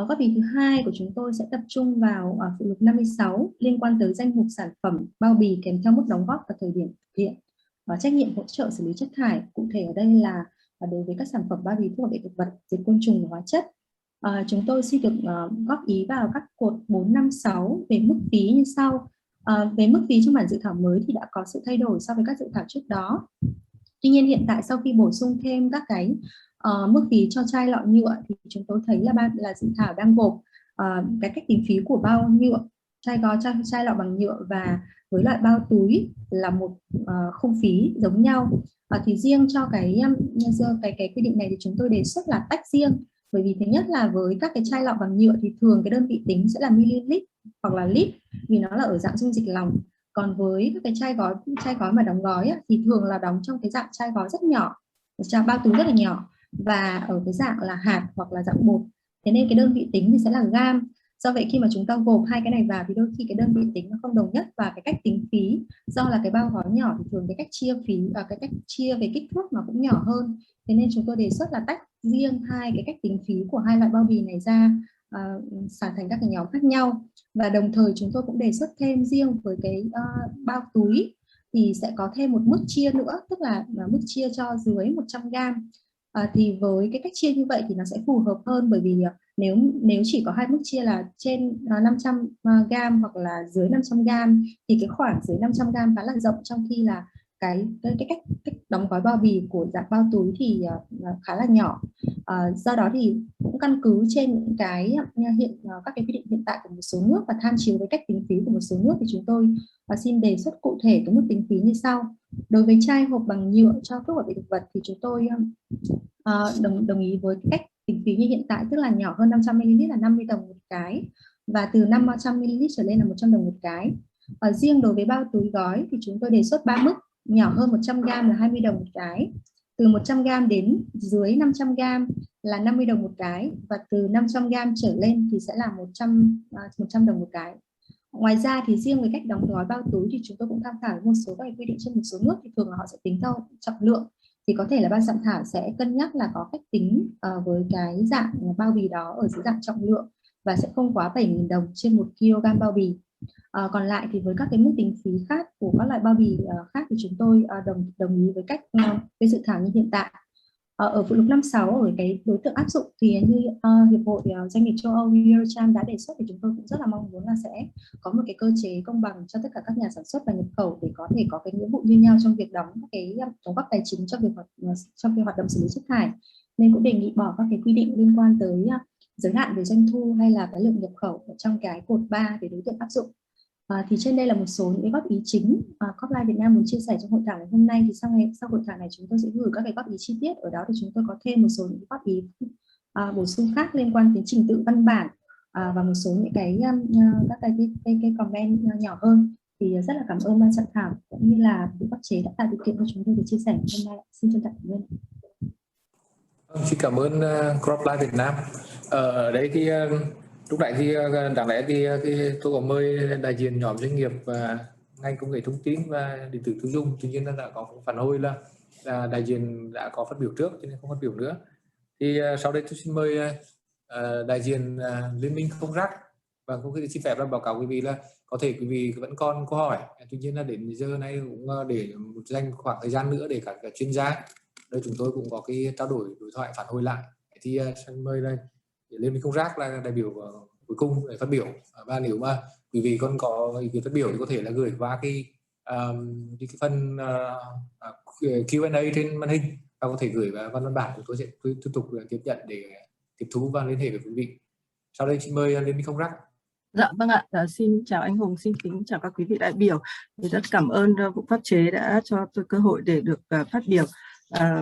Góp ý thứ hai của chúng tôi sẽ tập trung vào phụ lục 56 liên quan tới danh mục sản phẩm bao bì kèm theo mức đóng góp và thời điểm thực hiện và trách nhiệm hỗ trợ xử lý chất thải. Cụ thể ở đây là đối với các sản phẩm bao bì thuốc bảo vệ thực vật, diệt côn trùng và hóa chất. Chúng tôi xin được góp ý vào các cột 4, 5, 6 về mức phí như sau. Về mức phí trong bản dự thảo mới thì đã có sự thay đổi so với các dự thảo trước đó. Tuy nhiên hiện tại sau khi bổ sung thêm các cái mức phí cho chai lọ nhựa thì chúng tôi thấy là dự thảo đang gộp cái cách tính phí của bao nhựa, chai gói, chai lọ bằng nhựa và với loại bao túi là một khung phí giống nhau. Thì riêng cho cái quy định này thì chúng tôi đề xuất là tách riêng. Bởi vì thứ nhất là với các cái chai lọ bằng nhựa thì thường cái đơn vị tính sẽ là ml hoặc là lít vì nó là ở dạng dung dịch lỏng. Còn với các cái chai gói mà đóng gói thì thường là đóng trong cái dạng chai gói rất nhỏ, bao túi rất là nhỏ và ở cái dạng là hạt hoặc là dạng bột. Thế nên cái đơn vị tính thì sẽ là gam. Do vậy khi mà chúng ta gộp hai cái này vào thì đôi khi cái đơn vị tính nó không đồng nhất và cái cách tính phí do là cái bao gói nhỏ thì thường cái cách chia phí và cái cách chia về kích thước nó cũng nhỏ hơn. Thế nên chúng tôi đề xuất là tách riêng hai cái cách tính phí của hai loại bao bì này ra, sản thành các cái nhóm khác nhau. Và đồng thời chúng tôi cũng đề xuất thêm riêng với cái bao túi thì sẽ có thêm một mức chia nữa, tức là mức chia cho dưới 100 gram. Thì với cái cách chia như vậy thì nó sẽ phù hợp hơn, bởi vì nếu chỉ có hai mức chia là trên 500 gram hoặc là dưới 500 gram thì cái khoảng dưới 500 gram khá là rộng, trong khi là cái cách đóng gói bao bì của dạng bao túi thì khá là nhỏ. Do đó thì cũng căn cứ trên những cái các cái quy định hiện tại của một số nước và tham chiếu với cách tính phí của một số nước thì chúng tôi xin đề xuất cụ thể cái mức tính phí như sau. Đối với chai hộp bằng nhựa cho thuốc bảo vệ thực vật thì chúng tôi đồng ý với cách tính phí như hiện tại, tức là nhỏ hơn 500 ml là 50 đồng một cái và từ 500 ml trở lên là 100 đồng một cái. Riêng đối với bao túi gói thì chúng tôi đề xuất 3 mức: nhỏ hơn 100 gram là 20 đồng một cái, từ 100 gram đến dưới 500 gram là 50 đồng một cái và từ 500 gram trở lên thì sẽ là 100 đồng một cái. Ngoài ra thì riêng với cách đóng gói bao túi thì chúng tôi cũng tham khảo một số các quy định trên một số nước thì thường là họ sẽ tính theo trọng lượng, thì có thể là ban soạn thảo sẽ cân nhắc là có cách tính với cái dạng bao bì đó ở dưới dạng trọng lượng và sẽ không quá 7.000 đồng trên 1 kg bao bì. Còn lại thì với các cái mức tính phí khác của các loại bao bì khác thì chúng tôi đồng ý với cách với dự thảo như hiện tại. Ở phụ lục 56 ở cái đối tượng áp dụng thì như Hiệp hội Doanh nghiệp châu Âu Eurocharm đã đề xuất thì chúng tôi cũng rất là mong muốn là sẽ có một cái cơ chế công bằng cho tất cả các nhà sản xuất và nhập khẩu để có thể có cái nghĩa vụ như nhau trong việc đóng cái đóng góp tài chính trong việc hoạt động xử lý chất thải, nên cũng đề nghị bỏ các cái quy định liên quan tới giới hạn về doanh thu hay là cái lượng nhập khẩu ở trong cái cột 3 về đối tượng áp dụng. Thì trên đây là một số những cái góp ý chính Copline Việt Nam muốn chia sẻ trong hội thảo ngày hôm nay. Thì sau hội thảo này chúng tôi sẽ gửi các cái góp ý chi tiết, ở đó thì chúng tôi có thêm một số những góp ý bổ sung khác liên quan đến trình tự văn bản và một số những cái các cái comment nhỏ hơn. Thì rất là cảm ơn ban soạn thảo cũng như là vị pháp chế đã tạo điều kiện cho chúng tôi để chia sẻ hôm nay. Xin trân trọng cảm ơn. Xin cảm ơn Copline Việt Nam. Ở đây thì Lúc nãy thì đáng lẽ thì tôi có mời đại diện nhóm doanh nghiệp và ngành công nghệ thông tin và điện tử tiêu dùng, tuy nhiên đã có phản hồi là đại diện đã có phát biểu trước cho nên không phát biểu nữa. Thì sau đây tôi xin mời đại diện Liên minh không rác, và cũng xin phép là báo cáo quý vị là có thể quý vị vẫn còn câu hỏi, tuy nhiên là đến giờ này cũng để dành khoảng thời gian nữa để các chuyên gia đây chúng tôi cũng có cái trao đổi đối thoại phản hồi lại. Thì xin mời đây Liên minh không rác là đại biểu cuối cùng để phát biểu, và nếu mà quý vị còn có ý kiến phát biểu thì có thể là gửi qua cái phần Q&A trên màn hình, và có thể gửi vào văn bản, chúng tôi sẽ tiếp tục tiếp nhận để tiếp thu và liên hệ với quý vị. Sau đây xin mời Liên minh không rác. Dạ vâng ạ, xin chào anh Hùng, xin kính chào các quý vị đại biểu. Rất cảm ơn vụ pháp chế đã cho tôi cơ hội để được phát biểu.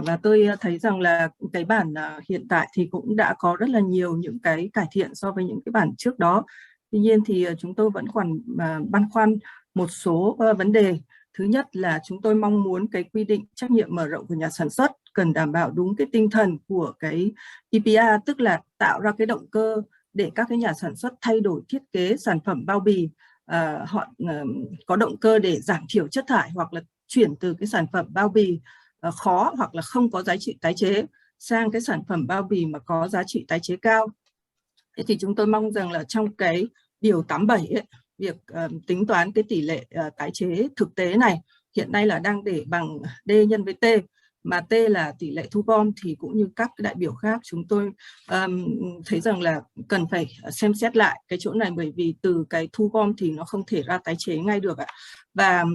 Và tôi thấy rằng là cái bản hiện tại thì cũng đã có rất là nhiều những cái cải thiện so với những cái bản trước đó. Tuy nhiên thì chúng tôi vẫn còn băn khoăn một số vấn đề. Thứ nhất là chúng tôi mong muốn cái quy định trách nhiệm mở rộng của nhà sản xuất cần đảm bảo đúng cái tinh thần của cái EPR, tức là tạo ra cái động cơ để các cái nhà sản xuất thay đổi thiết kế sản phẩm bao bì, họ có động cơ để giảm thiểu chất thải hoặc là chuyển từ cái sản phẩm bao bì khó hoặc là không có giá trị tái chế sang cái sản phẩm bao bì mà có giá trị tái chế cao. Thế thì chúng tôi mong rằng là trong cái điều 87 ấy, việc tính toán cái tỷ lệ tái chế thực tế này hiện nay là đang để bằng D nhân với T, mà T là tỷ lệ thu gom, thì cũng như các đại biểu khác chúng tôi thấy rằng là cần phải xem xét lại cái chỗ này, bởi vì từ cái thu gom thì nó không thể ra tái chế ngay được ạ. Và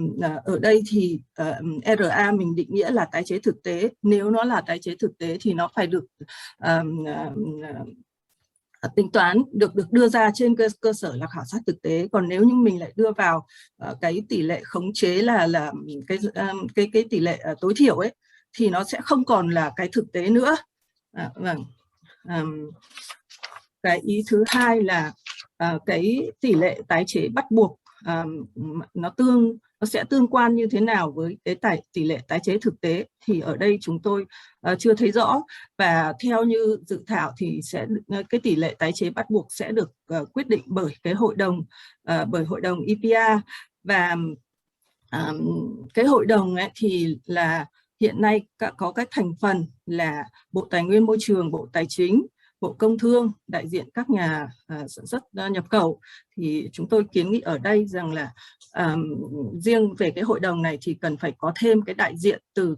ở đây thì RA mình định nghĩa là tái chế thực tế. Nếu nó là tái chế thực tế thì nó phải được tính toán, được đưa ra trên cơ sở là khảo sát thực tế. Còn nếu như mình lại đưa vào cái tỷ lệ khống chế là cái tỷ lệ tối thiểu ấy, thì nó sẽ không còn là cái thực tế nữa. Cái ý thứ hai là cái tỷ lệ tái chế bắt buộc nó sẽ tương quan như thế nào với cái tỷ lệ tái chế thực tế, thì ở đây chúng tôi chưa thấy rõ. Và theo như dự thảo thì cái tỷ lệ tái chế bắt buộc sẽ được quyết định bởi cái hội đồng EPR. Và cái hội đồng ấy thì là hiện nay có các thành phần là Bộ Tài nguyên Môi trường, Bộ Tài chính, Bộ Công Thương, đại diện các nhà sản xuất nhập khẩu. Thì chúng tôi kiến nghị ở đây rằng là riêng về cái hội đồng này thì cần phải có thêm cái đại diện từ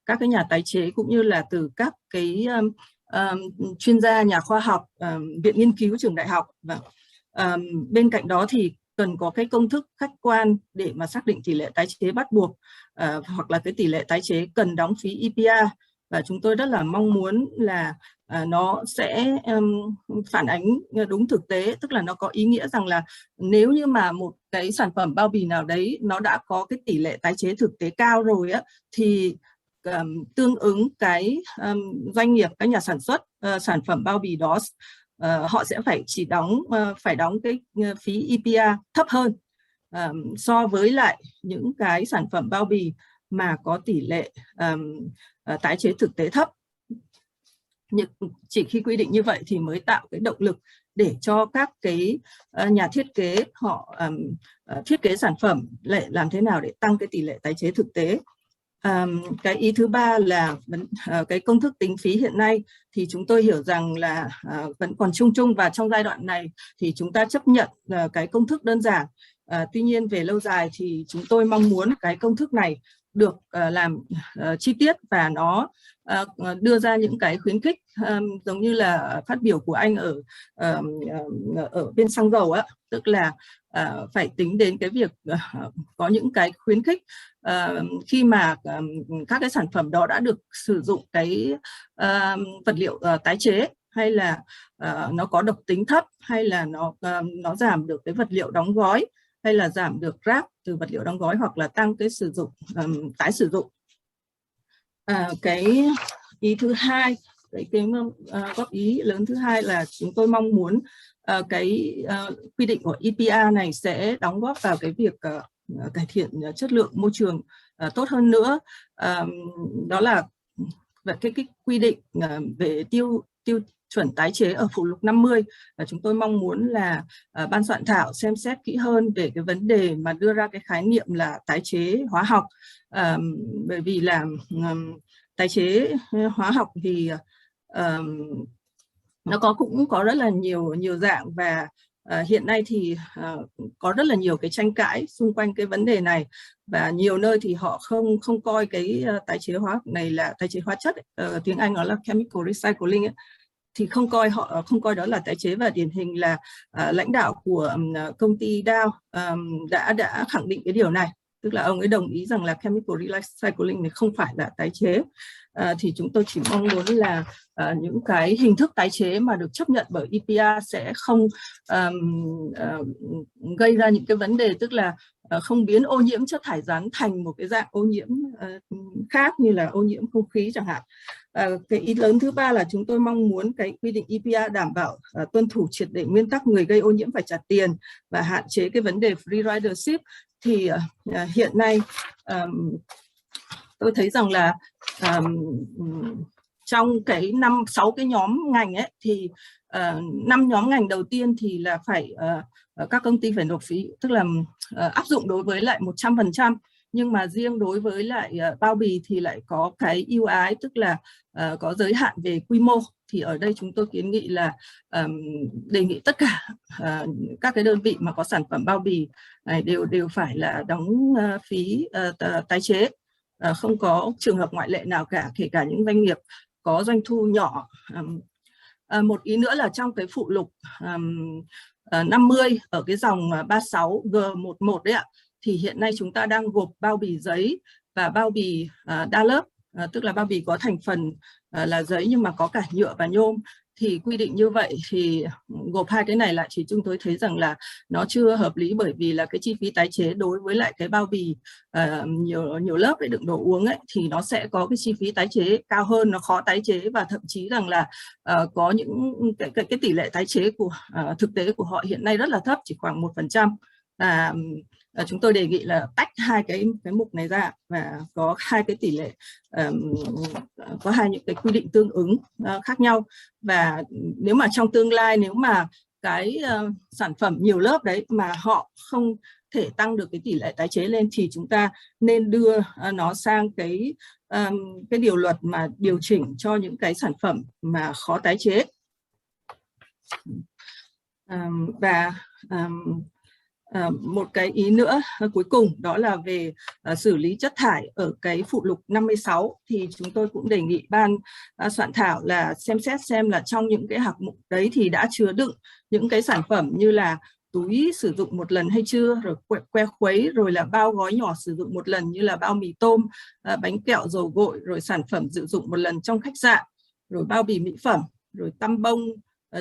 các cái nhà tái chế, cũng như là từ các cái chuyên gia, nhà khoa học, viện nghiên cứu, trường đại học. Và bên cạnh đó thì cần có cái công thức khách quan để mà xác định tỷ lệ tái chế bắt buộc, hoặc là cái tỷ lệ tái chế cần đóng phí EPR. Và chúng tôi rất là mong muốn là nó sẽ phản ánh đúng thực tế, tức là nó có ý nghĩa rằng là nếu như mà một cái sản phẩm bao bì nào đấy nó đã có cái tỷ lệ tái chế thực tế cao rồi á, thì tương ứng cái doanh nghiệp, các nhà sản xuất sản phẩm bao bì đó, họ sẽ phải đóng cái phí EPR thấp hơn so với lại những cái sản phẩm bao bì mà có tỷ lệ tái chế thực tế thấp. Chỉ khi quy định như vậy thì mới tạo cái động lực để cho các cái nhà thiết kế họ thiết kế sản phẩm lại làm thế nào để tăng cái tỷ lệ tái chế thực tế. Cái ý thứ ba là cái công thức tính phí hiện nay thì chúng tôi hiểu rằng là vẫn còn chung, và trong giai đoạn này thì chúng ta chấp nhận cái công thức đơn giản. Tuy nhiên về lâu dài thì chúng tôi mong muốn cái công thức này được làm chi tiết, và nó đưa ra những cái khuyến khích giống như là phát biểu của anh ở bên xăng dầu á, tức là phải tính đến cái việc có những cái khuyến khích khi mà các cái sản phẩm đó đã được sử dụng cái vật liệu tái chế, hay là nó có độc tính thấp, hay là nó giảm được cái vật liệu đóng gói, hay là giảm được rác từ vật liệu đóng gói, hoặc là tăng cái sử dụng tái sử dụng. Cái ý thứ hai, cái góp ý lớn thứ hai là chúng tôi mong muốn cái quy định của EPR này sẽ đóng góp vào cái việc cải thiện chất lượng môi trường tốt hơn nữa. Đó là cái quy định về chuẩn tái chế ở phụ lục 50. Và chúng tôi mong muốn là ban soạn thảo xem xét kỹ hơn về cái vấn đề mà đưa ra cái khái niệm là tái chế hóa học. Bởi vì là tái chế hóa học thì nó cũng có rất là nhiều dạng, và hiện nay thì có rất là nhiều cái tranh cãi xung quanh cái vấn đề này, và nhiều nơi thì họ không coi cái tái chế hóa học này là tái chế hóa chất ấy. Tiếng Anh nó là chemical recycling ấy. Thì họ không coi đó là tái chế, và điển hình là lãnh đạo của công ty Dow đã khẳng định cái điều này, tức là ông ấy đồng ý rằng là chemical recycling này không phải là tái chế. Thì chúng tôi chỉ mong muốn là những cái hình thức tái chế mà được chấp nhận bởi EPR sẽ không gây ra những cái vấn đề, tức là không biến ô nhiễm chất thải rắn thành một cái dạng ô nhiễm khác như là ô nhiễm không khí chẳng hạn. Cái ý lớn thứ ba là chúng tôi mong muốn cái quy định EPR đảm bảo tuân thủ triệt để nguyên tắc người gây ô nhiễm phải trả tiền và hạn chế cái vấn đề free ridership. Thì hiện nay tôi thấy rằng là trong cái 6 cái nhóm ngành ấy thì 5 nhóm ngành đầu tiên thì là phải các công ty phải nộp phí, tức là áp dụng đối với lại 100%, nhưng mà riêng đối với lại bao bì thì lại có cái ưu ái, tức là có giới hạn về quy mô. Thì ở đây chúng tôi kiến nghị là đề nghị tất cả các cái đơn vị mà có sản phẩm bao bì này đều phải là đóng phí tái chế, không có trường hợp ngoại lệ nào cả, kể cả những doanh nghiệp có doanh thu nhỏ. Một ý nữa là trong cái phụ lục 50 ở cái dòng 36 G11 đấy ạ, thì hiện nay chúng ta đang gộp bao bì giấy và bao bì đa lớp, tức là bao bì có thành phần là giấy nhưng mà có cả nhựa và nhôm. Thì quy định như vậy thì gộp hai cái này lại thì chúng tôi thấy rằng là nó chưa hợp lý, bởi vì là cái chi phí tái chế đối với lại cái bao bì nhiều lớp để đựng đồ uống ấy thì nó sẽ có cái chi phí tái chế cao hơn, nó khó tái chế, và thậm chí rằng là có những cái tỷ lệ tái chế của thực tế của họ hiện nay rất là thấp, chỉ khoảng 1%. Và chúng tôi đề nghị là tách hai cái mục này ra và có hai cái tỷ lệ, có những cái quy định tương ứng khác nhau. Và nếu mà trong tương lai, nếu mà cái sản phẩm nhiều lớp đấy mà họ không thể tăng được cái tỷ lệ tái chế lên thì chúng ta nên đưa nó sang cái điều luật mà điều chỉnh cho những cái sản phẩm mà khó tái chế. Một cái ý nữa cuối cùng đó là về xử lý chất thải ở cái phụ lục 56, thì chúng tôi cũng đề nghị ban soạn thảo là xem xét xem là trong những cái hạng mục đấy thì đã chứa đựng những cái sản phẩm như là túi sử dụng một lần hay chưa, rồi que khuấy, rồi là bao gói nhỏ sử dụng một lần như là bao mì tôm, bánh kẹo, dầu gội, rồi sản phẩm sử dụng một lần trong khách sạn, rồi bao bì mỹ phẩm, rồi tăm bông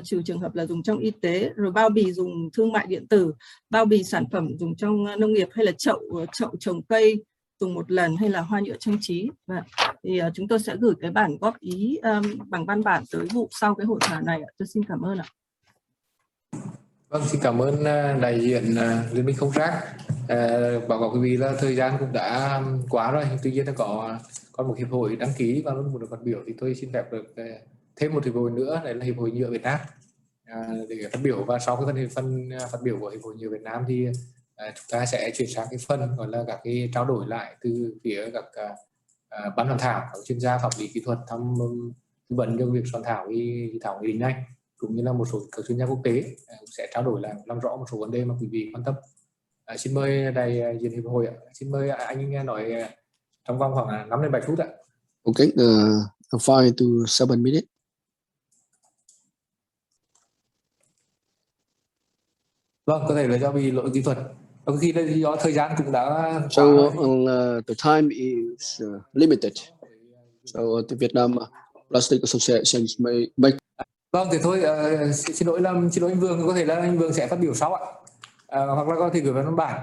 trừ trường hợp là dùng trong y tế, rồi bao bì dùng thương mại điện tử, bao bì sản phẩm dùng trong nông nghiệp, hay là chậu trồng cây dùng một lần, hay là hoa nhựa trang trí. Và thì chúng tôi sẽ gửi cái bản góp ý bằng văn bản tới vụ sau cái hội thảo này. Tôi xin cảm ơn ạ. Vâng, xin cảm ơn đại diện Liên minh không rác. Báo cáo quý vị là thời gian cũng đã quá rồi, tuy nhiên là có một hiệp hội đăng ký và luôn một được phát biểu, thì tôi xin phép được thêm một hiệp hội nữa, đấy là Hiệp hội Nhựa Việt Nam để phát biểu. Và sau cái phần phát biểu của Hiệp hội Nhựa Việt Nam thì chúng ta sẽ chuyển sang cái phần gọi là các cái trao đổi lại từ phía các ban soạn thảo, các chuyên gia pháp lý kỹ thuật tư vấn cho việc soạn thảo cái thảo nghị định này, cũng như là một số các chuyên gia quốc tế sẽ trao đổi lại, làm rõ một số vấn đề mà quý vị quan tâm. Xin mời đại diện hiệp hội ạ. Xin mời anh nói trong vòng khoảng 5 đến 7 phút ạ. Okay, 5 to 7 minutes. Vâng, có thể là do bị lỗi kỹ thuật. Có khi là do thời gian cũng đã So the time is limited. So the Vietnam Plastic Association may make. Vâng, thì thôi xin lỗi anh Vương, có thể là anh Vương sẽ phát biểu sau ạ. Hoặc là có thể gửi vào văn bản.